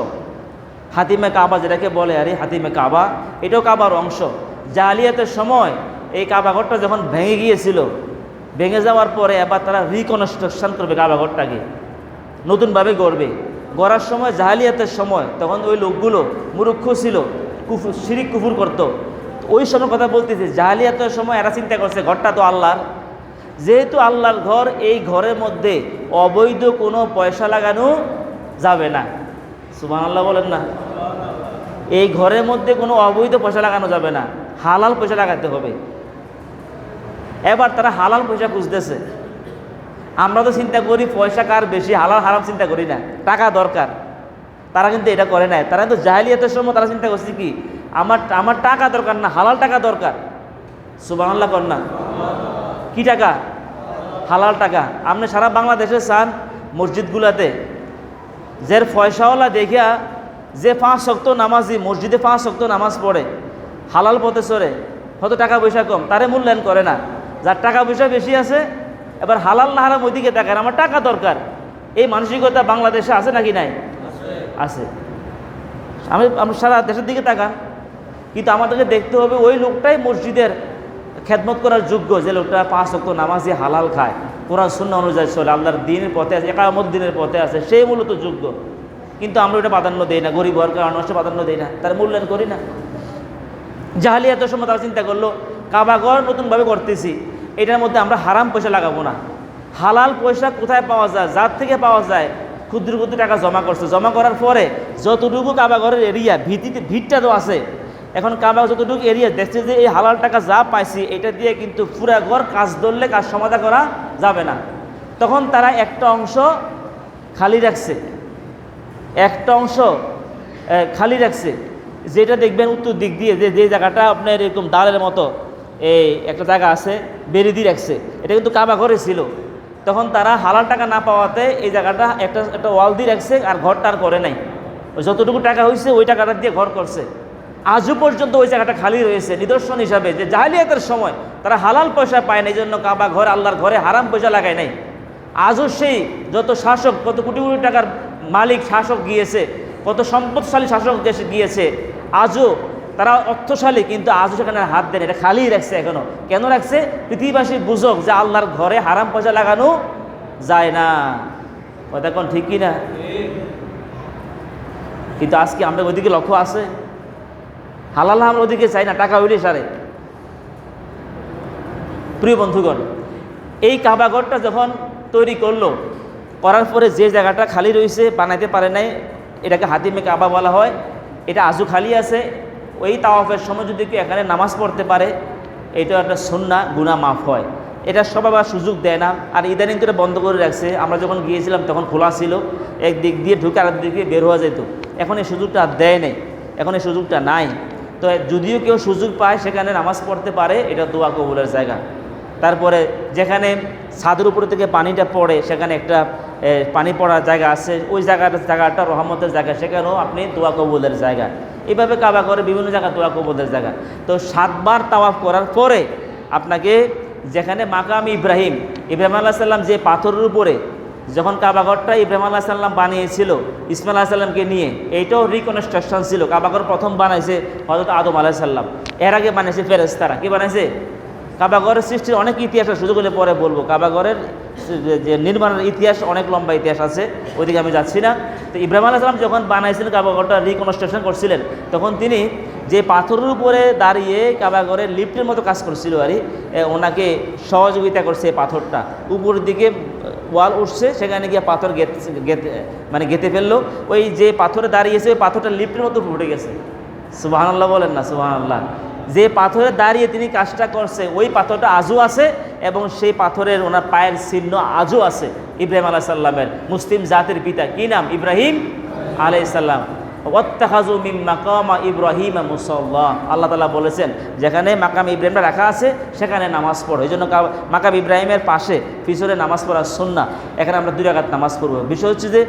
হাতিমে কাবা যেটাকে বলে আর হাতিমে কাবা, এটাও কাবার অংশ। জাহিলিয়াতের সময় এই কাবাঘরটা যখন ভেঙে গিয়েছিল, ভেঙে যাওয়ার পরে এবার তারা রিকনস্ট্রাকশন করবে, কাবাঘরটাকে নতুনভাবে গড়বে। গড়ার সময় জাহিলিয়াতের সময় তখন ওই লোকগুলো মূর্খ ছিল, শিরিক কুফুর করতো। ওই সময় কথা বলতেছে, জাহিলিয়াতের সময় এরা চিন্তা করছে ঘরটা তো আল্লাহর, যেহেতু আল্লাহর ঘর, এই ঘরের মধ্যে অবৈধ কোনো পয়সা লাগানো যাবে না। সুবহানাল্লাহ বলেন না। এই ঘরের মধ্যে কোনো অবৈধ পয়সা লাগানো যাবে না, হালাল পয়সা লাগাতে হবে। এবার তারা হালাল পয়সা খুঁজতেছে। আমরা তো চিন্তা করি পয়সা কার বেশি, হালাল হারাম চিন্তা করি না, টাকা দরকার। তারা কিন্তু এটা করে নাই। তারা কিন্তু জাহিলিয়াতের সময় তারা চিন্তা করছে কি, আমার টাকা দরকার না, হালাল টাকা দরকার। সুবহানাল্লাহ কর না। কি টাকা? হালাল টাকা। আপনি সারা বাংলাদেশে চান মসজিদগুলোতে যে পয়সাওয়ালা দেখিয়া যে 5 ওয়াক্ত নামাজি, মসজিদে 5 ওয়াক্ত নামাজ পড়ে, হালাল পথে চড়ে, হয়তো টাকা পয়সা কম, তারে মূল্যায়ন করে না। যার টাকা পয়সা বেশি আছে, এবার হালাল না হারাম ওইদিকে তাকান, আমার টাকা দরকার। এই মানসিকতা বাংলাদেশে আছে নাকি নাই? আছে। আমি সারা দেশের দিকে তাকান, কিন্তু আমাদেরকে দেখতে হবে ওই লোকটাই মসজিদের খেদমত করার যোগ্য, যে লোকটা 5 ওয়াক্ত নামাজে হালাল খায়, কোরআন সুন্নাহ অনুযায়ী চলে, আল্লাহর দ্বীনের পথে আছে, ইকামত দ্বীনের পথে আছে, সেই মূলত যোগ্য। কিন্তু আমরা ওটা প্রাধান্য দেই না, গরিব হওয়ার কারণে প্রাধান্য দেই না, তার মূল্যায়ন করি না। জাহিলিয়াতের সময় তারা চিন্তা করলো কাবাঘর নতুনভাবে করতেছি, এটার মধ্যে আমরা হারাম পয়সা লাগাবো না, হালাল পয়সা কোথায় পাওয়া যায়, যার থেকে পাওয়া যায়, ক্ষুদ্র ক্ষুদ্র টাকা জমা করছে। জমা করার পরে যতটুকু কাবাঘরের এরিয়া, ভিতটা তো আছে, এখন কাবা যতটুকু এরিয়া দেখছে যে এই হালাল টাকা যা পাইছি এটা দিয়ে কিন্তু পুরা ঘর কাজ ধরলে কাজ সমাধা করা যাবে না। তখন তারা একটা অংশ খালি রাখছে, একটা অংশ খালি রাখছে, যেটা দেখবেন উত্তর দিক দিয়ে যে জায়গাটা আপনার এরকম দালের মতো এই একটা জায়গা আছে, বেরি দিয়ে রাখছে, এটা কিন্তু কাবা ঘরে ছিল। তখন তারা হালাল টাকা না পাওয়াতে এই জায়গাটা একটা ওয়াল দিয়ে রাখছে, আর ঘরটা আর করে নাই। যতটুকু টাকা হয়েছে ওই টাকাটা দিয়ে ঘর করছে। আজও পর্যন্ত ওই জায়গাটা খালি রয়েছে, নিদর্শন হিসাবে যে জাহিলিয়াতের সময় তারা হালাল পয়সা পায় না, এই জন্য কাবা ঘর, আল্লাহর ঘরে হারাম পয়সা লাগায় নাই। আজও সেই যত শাসক, কত কোটি কোটি টাকার মালিক শাসক গিয়েছে, কত সম্পদশালী শাসক দেশে গিয়েছে, আজও তারা অর্থশালী, কিন্তু আজও সেখানে হাত দেন, এটা খালি রাখছে। এখনো কেন রাখছে? পৃথিবীবাসী বুঝক যে আল্লাহর ঘরে হারাম পয়সা লাগানো যায় না। কথা কোন ঠিক কি না? কিন্তু আজকে আমরা ওইদিকে লক্ষ্য আছে, হালাল আমরা ওদিকে চাই না, টাকা হইলে সারে। প্রিয় বন্ধুগণ, এই কাবাঘরটা যখন তৈরি করলো, করার পরে যে জায়গাটা খালি রয়েছে, বানাইতে পারে নাই, এটাকে হাতিমে কাবা বলা হয়। এটা আজও খালি আছে। ওই তাওয়াফের সময় যদি কেউ এখানে নামাজ পড়তে পারে, এটা একটা সুন্নাহ, গুনাহ মাফ হয়। এটা সবাই আবার সুযোগ দেয় না। আর ইদানিং তো এটা বন্ধ করে রাখছে। আমরা যখন গিয়েছিলাম তখন খোলা ছিল, একদিক দিয়ে ঢুকে আরেক দিক দিয়ে বের হওয়া যেত। এখন এই সুযোগটা আর দেয় নেই, এখন এই সুযোগটা নাই। তো যদিও কেউ সুযোগ পায় সেখানে নামাজ পড়তে পারে, এটা দোয়া কবুলের জায়গা। তারপরে যেখানে ছাদের উপর থেকে পানিটা পড়ে, সেখানে একটা পানি পড়ার জায়গা আছে, ওই জায়গাটা রহমতের জায়গা, সেখানেও আপনি দোয়া কবুলের জায়গা। এইভাবে কাবা করে বিভিন্ন জায়গা দোয়া কবুলের জায়গা। তো 7 বার তাওয়াফ করার পরে আপনাকে যেখানে মাকাম ইব্রাহিম আলাইহিস সালাম যে পাথরের উপরে যখন কাবাঘরটা ইব্রাহিম আলাইহিস সালাম বানিয়েছিল ইসমাইল আলাইহিস সালামকে নিয়ে, এইটাও রিকনস্ট্রাকশন ছিল। কাবাঘর প্রথম বানাইছে হযরত আদম আলাইহিস সালাম, এর আগে বানিয়েছে ফেরেশতারা। কি বানাইছে? কাবাঘরের সৃষ্টির অনেক ইতিহাস সুযোগ হলে পরে বলবো। কাবাঘরের যে নির্মাণের ইতিহাস অনেক লম্বা ইতিহাস আছে, ওইদিকে আমি যাচ্ছি না। তো ইব্রাহিম আলাইহিস সালাম যখন বানাইছিলেন, কাবাঘরটা রিকনস্ট্রাকশন করছিলেন, তখন তিনি যে পাথরের উপরে দাঁড়িয়ে কাবাঘরের লিফটের মতো কাজ করছিল আর ওনাকে সহযোগিতা করছে। পাথরটা উপরের দিকে ওয়াল উঠছে, সেখানে গিয়ে পাথর গেঁথে ফেললো। ওই যে পাথরে দাঁড়িয়েছে ওই পাথরটা লিফটের মতো ফুটে গেছে। সুবহানাল্লাহ বলেন না? সুবহানাল্লাহ। যে পাথরে দাঁড়িয়ে তিনি কাজটা করছে ওই পাথরটা আজও আছে, এবং সেই পাথরের ওনার পায়ের চিহ্ন আজও আছে। ইব্রাহিম আলাইহিস সালামের, মুসলিম জাতির পিতা, কি নাম? ইব্রাহিম আলাইহিস সালাম। ওয়াত্তাখাযু মিন মাকামা ইব্রাহিমা মুসাল্লা, আল্লাহ তাআলা বলেছেন যেখানে মাকাম ইব্রাহিমটা রাখা আছে সেখানে নামাজ পড়ো। এই জন্য মাকাম ইব্রাহিমের পাশে পিছনে নামাজ পড়া সুন্নাহ। এখানে আমরা 2 রাকাত নামাজ পড়ব। বিষয় হচ্ছে যে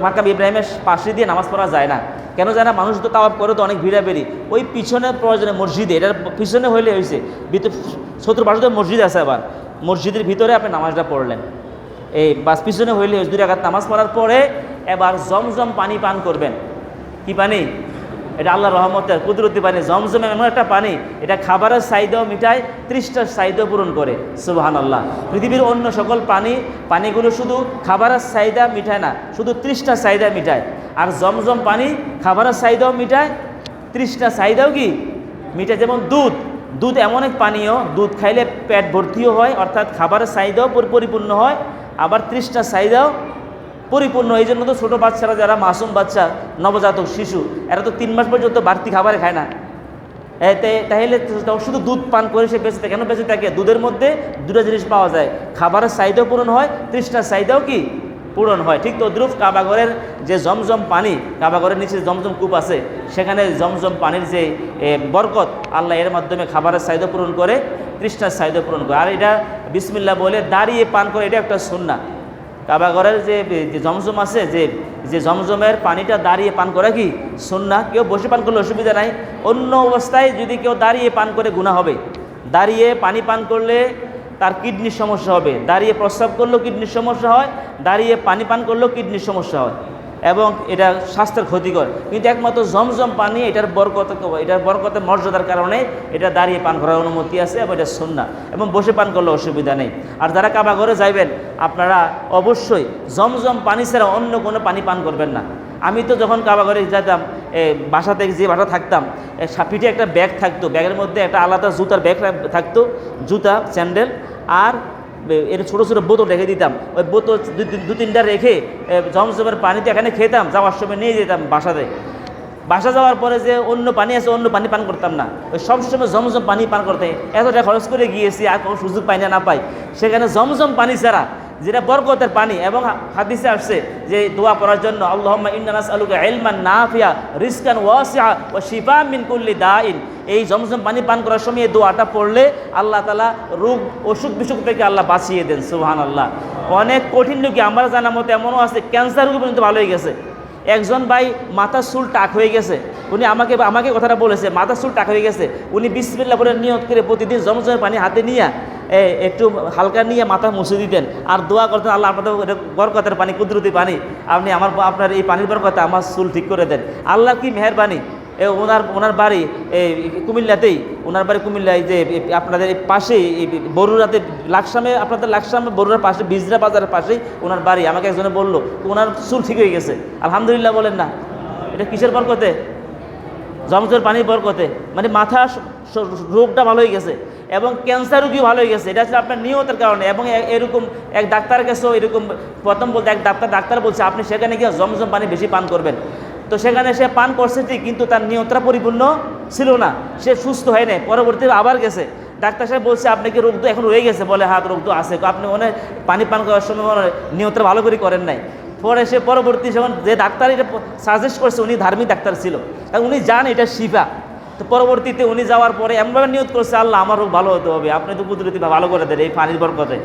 মাকাম ইব্রাহিমের পাশে দিয়ে নামাজ পড়া যায় না। কেন যায় না? মানুষ তো তাওয়াফ করে তো অনেক ভিড়াভিড়ি, ওই পিছনে প্রয়োজনে মসজিদে, এটার পিছনে হইলে হয়েছে, শত্রু পাশে মসজিদ আছে, আবার মসজিদের ভিতরে আপনি নামাজটা পড়লেন, এই বাস পিছনে হইলে 2 রাকাত নামাজ পড়ার পরে এবার জমজম পানি পান করবেন। কি পানি? এটা আল্লাহর রহমতের কুদরতি পানি। জমজম এমন একটা পানি, এটা খাবারের চাহিদাও মিটায়, 30টার চাহিদাও পূরণ করে। সুবহানাল্লাহ। পৃথিবীর অন্য সকল পানিগুলো শুধু খাবারের চাহিদা মিটায় না, শুধু 30টার চাহিদা মিটায়। আর জমজম পানি খাবারের চাহিদাও মিটায়, 30টা চাহিদাও কি মিটায়। যেমন দুধ এমন এক পানীয়, দুধ খাইলে পেট ভর্তিও হয়, অর্থাৎ খাবারের চাহিদাও পরিপূর্ণ হয়, আবার 30টা চাহিদাও পরিপূর্ণ। এই জন্য তো ছোটো বাচ্চারা, যারা মাসুম বাচ্চা, নবজাতক শিশু, এরা তো 3 মাস পর্যন্ত বাড়তি খাবারে খায় না। তাহলে শুধু দুধ পান করে সে বেঁচে থাকে। কেন বেঁচে থাকে? দুধের মধ্যে 2টা জিনিস পাওয়া যায়, খাবারের চাহিদাও পূরণ হয়, 30টার চাহিদাও কি পূরণ হয়। ঠিক তদ্রুপ কাবাঘরের যে জমজম পানি, কাবাঘরের নিচে জমজম কূপ আছে, সেখানে জমজম পানির যে বরকত, আল্লাহ এর মাধ্যমে খাবারের চাহিদা পূরণ করে, 30টার চাহিদা পূরণ করে। আর এটা বিসমিল্লাহ বলে দাঁড়িয়ে পান করে, এটা একটা সুন্নাহ। কাবাঘরের যে জমজম আছে, যে জমজমের পানিটা দাঁড়িয়ে পান করা কি সুন্নাহ। কেউ বসে পান করলে অসুবিধা নাই, অন্য অবস্থায় যদি কেউ দাঁড়িয়ে পান করে গুনাহ হবে। দাঁড়িয়ে পানি পান করলে তার কিডনির সমস্যা হবে, দাঁড়িয়ে প্রস্রাব করলেও কিডনির সমস্যা হয়, দাঁড়িয়ে পানি পান করলেও কিডনির সমস্যা হয়, এবং এটা স্বাস্থ্যের ক্ষতিকর। কিন্তু একমাত্র জমজম পানি, এটার বরকতের মর্যাদার কারণে এটা দাঁড়িয়ে পান করার অনুমতি আছে, এবং এটা সুন্নাহ, এবং বসে পান করলে অসুবিধা নেই। আর যারা কাবা ঘরে যাইবেন, আপনারা অবশ্যই জমজম পানি ছাড়া অন্য কোনো পানি পান করবেন না। আমি তো যখন কাবা ঘরে যেতাম, বাসা থেকে যে বাসা থাকতাম, পিঠে একটা ব্যাগ থাকতো, ব্যাগের মধ্যে একটা আলাদা জুতার ব্যাগ থাকতো, জুতা, স্যান্ডেল, আর এর ছোটো ছোটো বোতল রেখে দিতাম। ওই বোতল 2-3টা রেখে জমজমের পানিতে এখানে খেতাম, যাওয়ার সময় নিয়ে যেতাম বাসাতে। বাসা যাওয়ার পরে যে অন্য পানি আছে, অন্য পানি পান করতাম না, ওই সবসময় জমজম পানি পান করতে। এতটা খরচ করে গিয়েছি, আর কোনো সুযোগ পাই না পাই, সেখানে জমজম পানি ছাড়া, যেটা বরকতের পানি। এবং হাদিসে আসছে যে দোয়া করার জন্য, আল্লাহুম্মা ইন্না নাসআলুকা ইলমান নাফিয়া রিজকান ওয়াসিআ ওয়া শিফা মিন কুল্লি দাইন। এই জমজম পানি পান করার সময় এই দোয়াটা পড়লে আল্লাহ তাআলা রোগ অসুখ বিসুখ থেকে আল্লাহ বাঁচিয়ে দেন। সুবহানাল্লাহ। অনেক কঠিন রোগী আমার জানা মতো এমনও আছে, ক্যান্সার রোগী পর্যন্ত ভালো হয়ে গেছে। একজন ভাই মাথার চুল টাক হয়ে গেছে, উনি আমাকে কথাটা বলেছে, মাথার চুল টাক হয়ে গেছে। উনি বিসমিল্লাহ বলে নিয়ত করে প্রতিদিন জমজমের পানি হাতে নিয়ে একটু হালকা নিয়ে মাথা মুছে দিতেন, আর দোয়া করতেন, আল্লাহ আপনাদের বরকতের পানি, কুদরতি পানি, আপনি আপনার এই পানির বরকতে আমার চুল ঠিক করে দেন। আল্লাহ কি মেহেরবানি। ওনার বাড়ি কুমিল্লাতেই, ওনার বাড়ি কুমিল্লায়, যে আপনাদের এই পাশেই বরুড়াতে, আপনাদের লাকসামে বরুড়ার পাশে, বিজরা বাজারের পাশেই ওনার বাড়ি। আমাকে একজনে বললো ওনার চুল ঠিক হয়ে গেছে। আলহামদুলিল্লাহ বলেন না? এটা কিসের বরকতে? জমজমের পানির বরকতে। মানে মাথা রোগটা ভালো হয়ে গেছে, এবং ক্যান্সার রোগী ভালো হয়ে গেছে। এটা হচ্ছে আপনার নিয়তের কারণে। এবং এরকম এক ডাক্তারের কাছেও এরকম প্রথম বলতে, এক ডাক্তার বলছে আপনি সেখানে গিয়ে জমজম পানি বেশি পান করবেন। তো সেখানে সে পান করছে ঠিক, কিন্তু তার নিয়তটা পরিপূর্ণ ছিল না, সে সুস্থ হয় নাই, পরবর্তীতে আবার গেছে। ডাক্তার সাহেব বলছে আপনি কি রোগ তো এখন রয়ে গেছে? বলে হ্যাঁ, রোগ তো আছে। আপনি মনে পানি পান করার সময় নিয়তটা ভালো করে করেন নাই। পরে সে পরবর্তী যখন যে ডাক্তার এটা সাজেস্ট করছে, উনি ধার্মিক ডাক্তার ছিল, কারণ উনি জান এটা শিফা। তো পরবর্তীতে উনি যাওয়ার পরে এমনভাবে নিয়ত করছে, আল্লাহ আমার রোগ ভালো হতে হবে, আপনি তো কুদরতি ভালো করে দেন এই পানির বরকতে,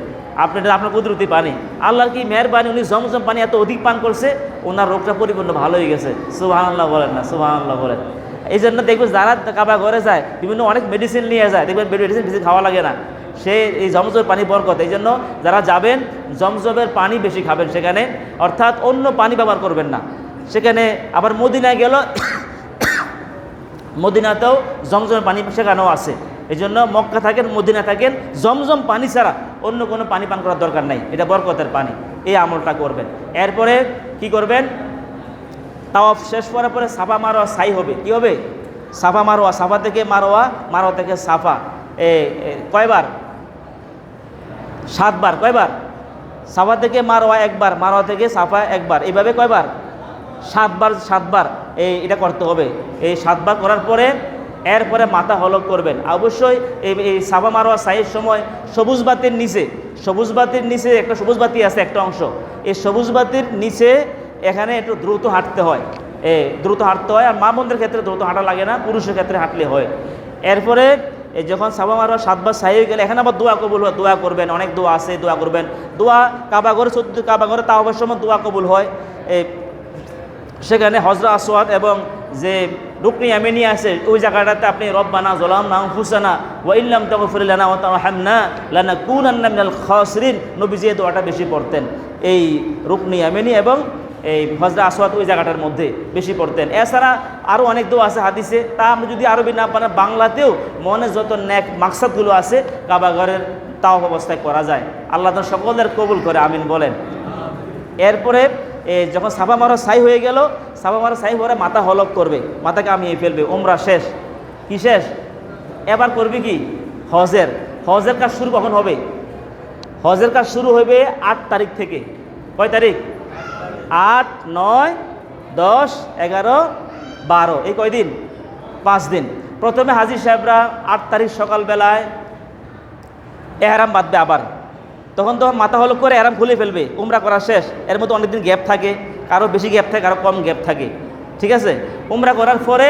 আপনার কুদরতি পানি। আল্লাহর কি মেহেরবানি, উনি জমজম পানি এত অধিক পান করছে, ওনার রোগটা পরিপূর্ণ ভালো হয়ে গেছে। সুবহানাল্লাহ বলেন না? সুবহানাল্লাহ বলেন। এই জন্য দেখবেন যারা কাবা ঘরে যায়, বিভিন্ন অনেক মেডিসিন নিয়ে যায়, দেখবেন মেডিসিন বেশি খাওয়া লাগে না, সে এই জমজমের পানি বরকত। এই জন্য যারা যাবেন জমজমের পানি বেশি খাবেন সেখানে, অর্থাৎ অন্য পানি ব্যবহার করবেন না সেখানে। আবার মদিনায় গেল, মদিনাতেও জমজমের পানি সেখানেও আছে। এই জন্য মক্কা থাকেন, মদিনা থাকেন, জমজম পানি ছাড়া অন্য কোনো পানি পান করার দরকার নাই, এটা বরকতের পানি। এই আমলটা করবেন। এরপরে কি করবেন? তাওয়াফ শেষ করার পরে সাফা মারোয়া সাই হবে। কি হবে? সাফা মারোয়া, সাফা থেকে মারোয়া, মারোয়া থেকে সাফা। কয়বার? 7 বার। কয়বার? সাফা থেকে মারোয়া একবার, মারোয়া থেকে সাফা একবার, এইভাবে কয়বার? 7 বার। 7 বার এটা করতে হবে। এই 7 বার করার পরে এরপরে মাথা হলক করবেন। অবশ্যই এই সাফা মারোয়া সাইয়ের সময় সবুজ বাতির নিচে একটা সবুজ বাতি আছে একটা অংশ, এই সবুজ বাতির নিচে এখানে একটু দ্রুত হাঁটতে হয়। দ্রুত হাঁটতে হয়, আর মা বোনদের ক্ষেত্রে দ্রুত হাঁটা লাগে না, পুরুষের ক্ষেত্রে হাঁটলে হয়। এরপরে যখন সাফা মারোয়া 7 বার সাই হয়ে গেলে এখানে আবার দোয়া কবুল হয়, দোয়া করবেন, অনেক দোয়া আছে, দোয়া করবেন। দোয়া কাবা ঘরে, 14 কাবা ঘরে তাওয়াফের সময় দোয়া কবুল হয়। সেখানে হজরা আসওয়াদ এবং যে রুকনি ইয়ামানি আছে ওই জায়গাটাতে আপনি রব্বানা যালামনা আনফুসানা ওয়া ইল্লাম তাগফির লানা ওয়া তারহামনা লানাকুনান্না মিনাল খাসিরিন, নবীজি এই দোয়াটা বেশি পড়তেন এই রুকনি ইয়ামানি এবং এই হজরা আসওয়াদ ওই জায়গাটার মধ্যে বেশি পড়তেন। এছাড়া আরও অনেক দোয়া আছে হাদিসে, তা আমরা যদি আরবি না পারেন বাংলাতেও মনে যত নেক মাকসাদগুলো আছে কাবা ঘরের তাওয়াফ অবস্থায় করা যায়। আল্লাহ তাআলা সকলের কবুল করে, আমিন বলেন। এরপরে যখন সাফা মারা সাই হয়ে গেল, সাফা মারা সাই হয়ে মাথা হলক করবে, মাথাকে কামিয়ে ফেলবে, ওমরা শেষ। কি শেষ? এবার করবে কি হজের। হজের কাজ শুরু কখন হবে? হজের কাজ শুরু হবে 8 তারিখ থেকে। কয় তারিখ? 8, 9, 10, 11, 12, এই কয়দিন? 5 দিন। প্রথমে হাজী সাহেবরা 8 তারিখ সকালবেলায় এহরাম বাঁধবে, আবার তখন তো মাথা হলক করে এহরাম খুলে ফেলবে, উমরা করা শেষ। এর মধ্যে অনেকদিন গ্যাপ থাকে, কারো বেশি গ্যাপ থাকে, কারো কম গ্যাপ থাকে, ঠিক আছে। উমরা করার পরে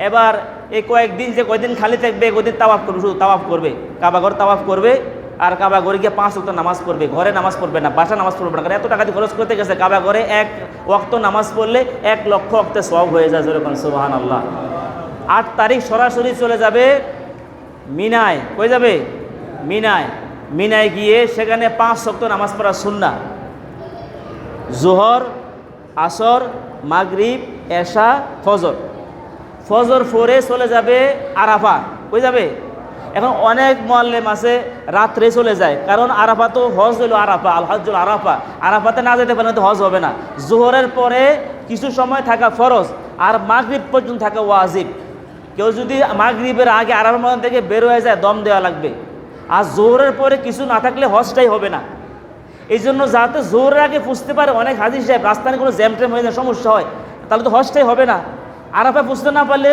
এবার এই কয়েকদিন যে কয়েকদিন খালি থাকবে কয়েকদিন তাওয়াফ করবে, শুধু তাওয়াফ করবে, কাবা ঘর তাওয়াফ করবে। আর কাবা ঘরে গিয়ে 5 ওয়াক্ত নামাজ পড়বে, ঘরে নামাজ পড়বে না, বাসা নামাজ পড়বে না, কারণ এত টাকা দিয়ে খরচ করতে গেছে। কাবা ঘরে 1 ওয়াক্ত নামাজ পড়লে 1 লক্ষ ওয়াক্তে সওয়াব হয়ে যায়, যেরকম সুবহানাল্লাহ। 8 তারিখ সরাসরি চলে যাবে মিনায়। কই যাবে? মিনায়। মিনায় গিয়ে সেখানে 5 ওয়াক্ত নামাজ পড়া সুন্নাহ, জোহর, আসর, মাগরিব, এশা, ফজর। ফজর পরে চলে যাবে আরাফা। কই যাবে? এখন অনেক মুআল্লিম আছে রাত্রে চলে যায়, কারণ আরাফা তো হজ হলো আরাফা, আল হজ্জুল আরাফা। আরাফাতে না যেতে পারলে তো হজ হবে না। জোহরের পরে কিছু সময় থাকা ফরজ, আর মাগরিব পর্যন্ত থাকা ওয়াজিব। কেউ যদি মাগরিবের আগে আরাফার ময়দান থেকে বের হয়ে যায় দম দেওয়া লাগবে। আর জোহরের পরে কিছু না থাকলে হজটাই হবে না। এই জন্য যাতে জোহরের আগে পুষতে পারে, অনেক হাজী সাহেব রাস্তায় কোনো জ্যাম ট্যাম হয়ে যায়, সমস্যা হয়, তাহলে তো হজটাই হবে না। আরাফা পুষতে না পারলে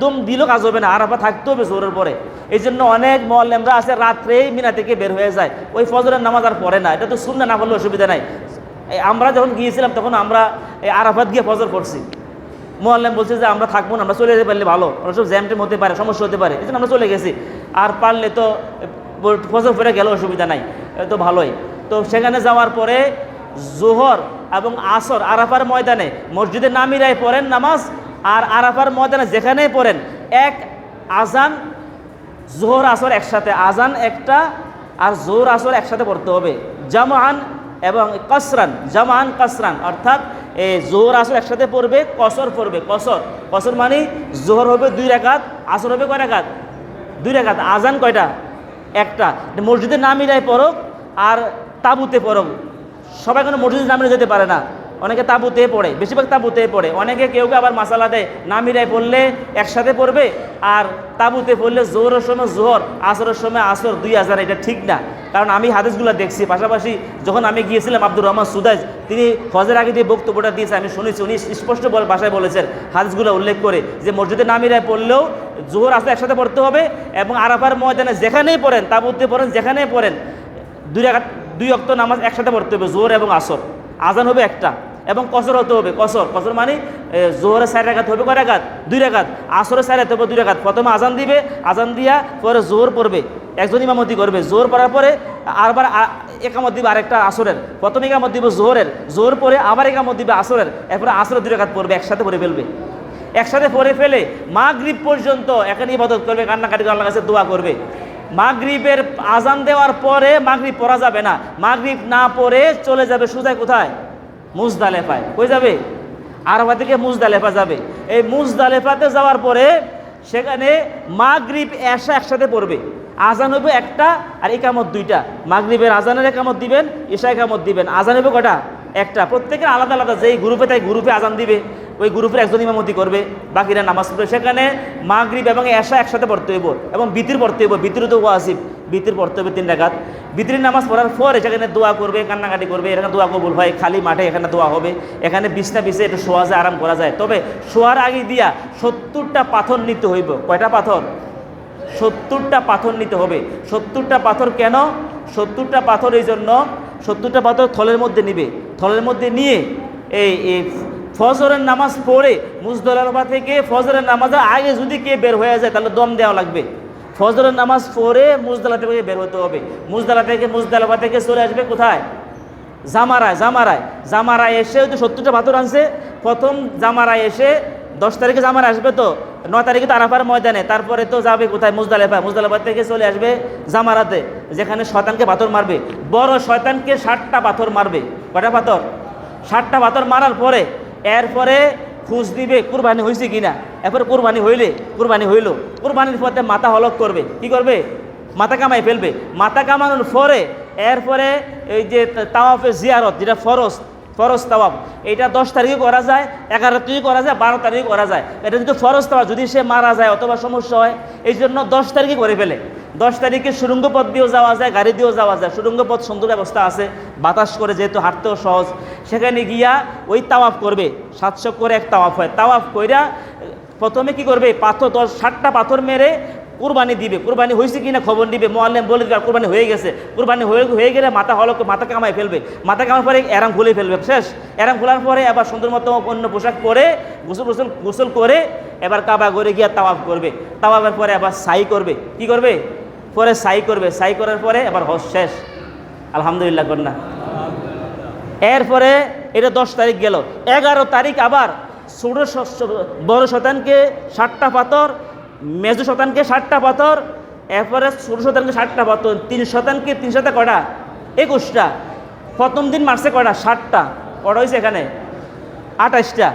দম দিলেও কাজ হবে না, আরাফা থাকতে হবে জোহরের পরে। এই জন্য অনেক মুআল্লিমরা আছে রাত্রেই মিনা থেকে বের হয়ে যায়, ওই ফজরের নামাজ আর পড়ে না। এটা তো সুন্নাহ, না পড়লে অসুবিধা নাই। আমরা যখন গিয়েছিলাম তখন আমরা এই আরাফাত গিয়ে ফজর পড়ছি। মুআল্লিম বলছে যে আমরা থাকবো না, আমরা চলে যেতে পারলে ভালো, আমরা সব জ্যাম ট্যাম হতে পারে, সমস্যা হতে পারে, এই জন্য আমরা চলে গেছি। আর পারলে তো ফজর পড়ে গেলেও অসুবিধা নাই, তো ভালোই। তো সেখানে যাওয়ার পরে জোহর এবং আসর আরাফার ময়দানে মসজিদে নামিরায় পড়েন নামাজ, আর আরাফার ময়দানে যেখানেই পড়েন এক আজান, জোহর আসর একসাথে, আজান একটা আর জোহর আসর একসাথে পড়তে হবে, জামান এবং কসরান, জামান কসরান, অর্থাৎ জোহর আসর একসাথে পড়বে, কসর পড়বে। কসর মানে জোহর হবে 2 রাকাত, আসর হবে কয় রাকাত? 2 রাকাত। আজান কয়টা? একটা। মসজিদে নামিরায় পড়ক আর তাঁবুতে পড়ক। সবাই কোনো মসজিদে নামিরে যেতে পারে না, অনেকে তাঁবুতে পড়ে, বেশিরভাগ তাঁবুতে পড়ে। অনেকে কেউ আবার মাসালা দেয় নামিরায় পড়লে একসাথে পড়বে, আর তাঁবুতে পড়লে জোহরের সময় জোহর, আসরের সময় আসর, 2000। এটা ঠিক না, কারণ আমি হাদিসগুলো দেখছি। পাশাপাশি যখন আমি গিয়েছিলাম আব্দুর রহমান সুদাইজ, তিনি হজের আগে যে বক্তব্যটা দিয়েছে আমি শুনেছি, উনি স্পষ্ট ভাষায় বলেছেন, হাদিসগুলো উল্লেখ করে, যে মসজিদে নামিরায় পড়লেও জোহর আসর একসাথে পড়তে হবে, এবং আরাফার ময়দানে যেখানেই পড়েন, তাঁবুতে পড়েন, যেখানেই পড়েন 2 ওয়াক্ত নামাজ একসাথে পড়তে হবে, জোহর এবং আসর। আজান হবে একটা, এবং কসর হতে হবে। কসর মানে জোহরে 4 রাকাত হবে, কয় রাকাত? 2 রাকাত। আসরে 4 হতে হবে 2 রাকাত। প্রথমে আজান দিবে, আজান দিয়া পরে জোহর পড়বে, একজন ইমামতি করবে। জোহর পড়ার পরে আবার একামত দিবে আরেকটা আসরের। প্রথমে একামত দিবে জোহরের, জোহর পরে আবার একামত দিবে আসরের, এরপরে আসরে 2 রাকাত পড়বে, একসাথে পড়ে ফেলবে। একসাথে পড়ে ফেলে মাগরিব পর্যন্ত এখানে ইবাদত করবে, কান্নাকাটি করে আল্লাহর কাছে দোয়া করবে। মাগরিবের আজান দেওয়ার পরে মাগরিব পড়া যাবে না, মাগরিব না পড়ে চলে যাবে সোজা কোথায়? মুজদালেফায়। কই যাবে? আরাফা থেকে মুজদালেফা যাবে। এই মুজদালেফাতে যাওয়ার পরে সেখানে মাগরিব এশা একসাথে পড়বে, আজান হবে একটা আর ইকামত 2টা। মাগরিবের আজানের একামত দিবেন, এশা একামত দিবেন। আজান হবে কটা? একটা। প্রত্যেকের আলাদা আলাদা, যেই গ্রুপে তাই গ্রুপে আজান দিবে, ওই গ্রুপের একজন ইমামতি করবে, বাকিরা নামাজ পড়বে। সেখানে মাগরিব এবং এশা একসাথে পড়তে হইব, এবং বিতির পড়তে হইব। বিতির তো ওয়াজিব, বিতির পড়তে হবে 3 রাকাত। বিতির নামাজ পড়ার পরে সেখানে দোয়া করবে, কান্নাকাটি করবে, এখানে দোয়া কবুল হয়। খালি মাঠে এখানে দোয়া হবে, এখানে বিছনা বিছে একটু শোয়া যায়, আরাম করা যায়। তবে শোয়ার আগে দিয়া 70টা পাথর নিতে হইব। কয়টা পাথর? 70টা পাথর নিতে হবে। 70টা পাথর কেন? 70টা পাথর এই জন্য, 70টা পাথর থলের মধ্যে নিবে, থলের মধ্যে নিয়ে এই ফজরের নামাজ পড়ে মুজদালিফা থেকে ফজরের নামাজের আগে যদি কে বের হয়ে যায় তাহলে দম দেওয়া লাগবে। ফজরের নামাজ পড়ে মুজদালিফা থেকে বের হতে হবে। মুজদালিফা থেকে চলে আসবে কোথায়? জামারায় এসে ওই তো 70টা পাথর আনছে। প্রথম জামারায় এসে 10 তারিখে জামারা আসবে, তো 9 তারিখে তো আরাফার ময়দানে, তারপরে তো যাবে কোথায়? মুজদালিফা থেকে চলে আসবে জামারাতে, যেখানে শয়তানকে পাথর মারবে। বড় শয়তানকে 60টা পাথর মারবে। কয়টা পাথর? 60টা পাথর মারার পরে এরপরে খুঁজ দিবে কুরবানি হয়েছে কিনা। এরপরে কুরবানি হইল, কুরবানির পথে মাথা হলক করবে। কি করবে? মাথা কামাই ফেলবে। মাথা কামানোর পরে এরপরে এই যে তাওয়াফের জিয়ারত, যেটা ফরজ তাওয়াফ, এটা 10 তারিখে করা যায়, 11 তারিখে করা যায়, 12 তারিখে করা যায়। এটা যদি ফরজ তাওয়াফ, যদি সে মারা যায় অথবা সমস্যা হয়, এই জন্য 10 তারিখে করে ফেলে। 10 তারিখে সুড়ঙ্গ পথ দিয়েও যাওয়া যায়, গাড়ি দিয়েও যাওয়া যায়। সুড়ঙ্গ পথ সুন্দর ব্যবস্থা আছে, বাতাস করে, যেহেতু হাঁটতেও সহজ। সেখানে গিয়া ওই তাওয়াফ করবে। 700 করে এক তাওয়াফ হয়। তাওয়াফ কইরা প্রথমে কি করবে? 60টা পাথর মেরে কুরবানি দিবে। কুরবানি হয়েছে কিনা খবর নিবে, মুআল্লিম বলে দিবে কুরবানি হয়ে গেছে। কুরবানি হয়ে গেলে মাথা কামাই ফেলবে। মাথা কামার পরে এরাম খুলে ফেলবে। শেষ। এরাম খোলার পরে এবার সুন্দর মতো অন্য পোশাক পরে গোসল করে এবার কাবা ঘরে গিয়ে তাওয়াফ করবে। তাওয়াফের পরে আবার সাই করবে। কি করবে? পরে সাই করবে। সাই করার পরে এবার হজ শেষ। আলহামদুলিল্লাহ কন্যা। এরপরে এটা 10 তারিখ গেল। 11 তারিখ আবার বড় শতানকে 60টা পাথর, মেজু শতানকে 60টা পাথর, এরপরে ছোট শতানকে 60টা পাথর, 3 শতানকে 3 শতা কটা? 21টা। প্রথম দিন মারছে কটা? 60টা। কটা হয়েছে এখানে? 28টা।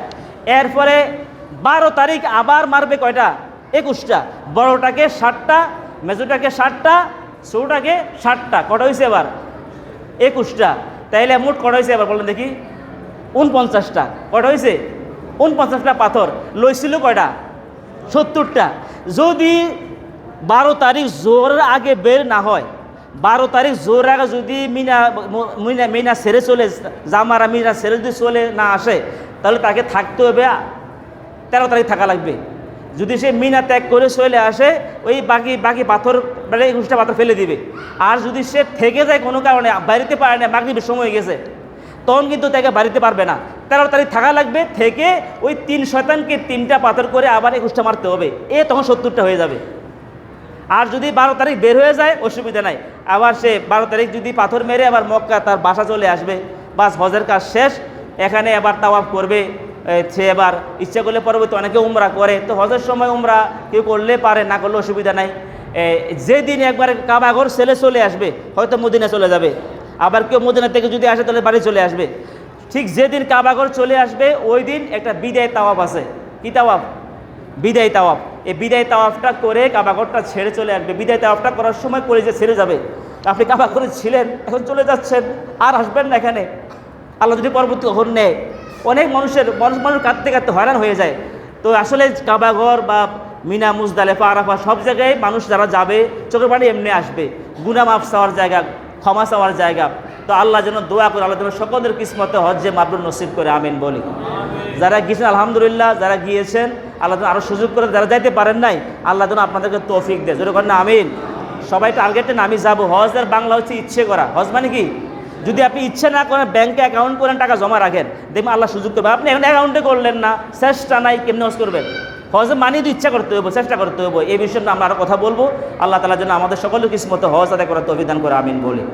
এরপরে 12 তারিখ আবার মারবে কয়টা? 21টা। বড়টাকে 60টা, মেজুটাকে 60টা, ছোটটাকে 60টা। কটা হয়েছে এবার? 21টা। তাইলে মোট কটা হয়েছে এবার বলেন দেখি? 49টা। কটা হয়েছে? 49টা পাথর। লইছিল কয়টা? 70টা। যদি 12 তারিখ জোরের আগে বের না হয়, 12 তারিখ জোরের আগে যদি মিনা ছেড়ে চলে, জামারা মিনা ছেড়ে যদি চলে না আসে, তাহলে তাকে থাকতে হবে 13 তারিখ থাকা লাগবে। যদি সে মিনা ত্যাগ করে চলে আসে, ওই বাকি পাথর মানে 21টা পাথর ফেলে দিবে। আর যদি সে থেকে যায় কোনো কারণে, বাড়িতে পারে না, মাগরিবের সময় হয়ে গেছে, তখন কিন্তু তাকে বাড়িতে পারবে না। 13 তারিখ থাকা লাগবে। থেকে ওই 3 শয়তানকে 3টা পাথর করে আবার 21টা মারতে হবে। তখন 70টা হয়ে যাবে। আর যদি 12 তারিখ বের হয়ে যায়, অসুবিধা নাই। আবার সে 12 তারিখ যদি পাথর মেরে আবার মক্কা তার বাসা চলে আসবে, বাস হজের কাজ শেষ। এখানে আবার তাওয়াফ করবে। সে এবার ইচ্ছা করলে পরবর্তী অনেকে উমরা করে, তো হজের সময় উমরা কেউ করলে পারে, না করলে অসুবিধা নাই। যেদিন একবার কাবাঘর ছেলে চলে আসবে, হয়তো মদিনা চলে যাবে। আবার কেউ মদিনা থেকে যদি আসে তাহলে বাড়ি চলে আসবে। ঠিক যেদিন কাবাঘর চলে আসবে ওই দিন একটা বিদায় তাওয়াফ আছে। কি তাওয়াফ? বিদায় তাওয়াফ। এই বিদায় তাওয়াফটা করে কাবাঘরটা ছেড়ে চলে আসবে। বিদায় তাওয়াফটা করার সময় করে যে ছেড়ে যাবে, আপনি কাবাঘরে ছিলেন, এখন চলে যাচ্ছেন, আর আসবেন না এখানে। আল্লাহ যদি পরবর্তী কখন নেয়, অনেক মানুষ কাঁদতে কাঁদতে হয়রান হয়ে যায়। তো আসলে কাবাঘর বা মিনা, মুজদালিফা, আরাফা সব জায়গায় মানুষ যারা যাবে, চোখের পানি এমনি আসবে। গুনাহ মাফ চাওয়ার জায়গা, ক্ষমা চাওয়ার জায়গা। তো আল্লাহ যেন দোয়া করে, আল্লাহ যেন সকলের কিসমতে হজ্জে মাবরুর নসিব করে, আমিন বলি। যারা গিয়েছেন আলহামদুলিল্লাহ, যারা গিয়েছেন আল্লাহ যেন আরও সুযোগ করে, যারা যাইতে পারেন নাই আল্লাহ যেন আপনাদেরকে তৌফিক দেয়। জোরে করেন না আমিন। সবাই টার্গেটে আমি যাবো। হজের বাংলা হচ্ছে ইচ্ছে করা। হজ মানে কি? যদি আপনি ইচ্ছে না করেন, ব্যাংকে অ্যাকাউন্ট করেন, টাকা জমা রাখেন, দেখবেন আল্লাহ সুযোগ করবে। আপনি এখন অ্যাকাউন্টে করলেন না, চেষ্টা নাই, কেমনি হজ করবেন? হজে মানি তো ইচ্ছা করতে হবে, চেষ্টা করতে হবে। এই বিষয়ে আমরা আরও কথা বলবো। আল্লাহ তাআলা যেন আমাদের সকলের কিসমতে হজ আদায় করার তৌফিক দান করে, আমিন বলি।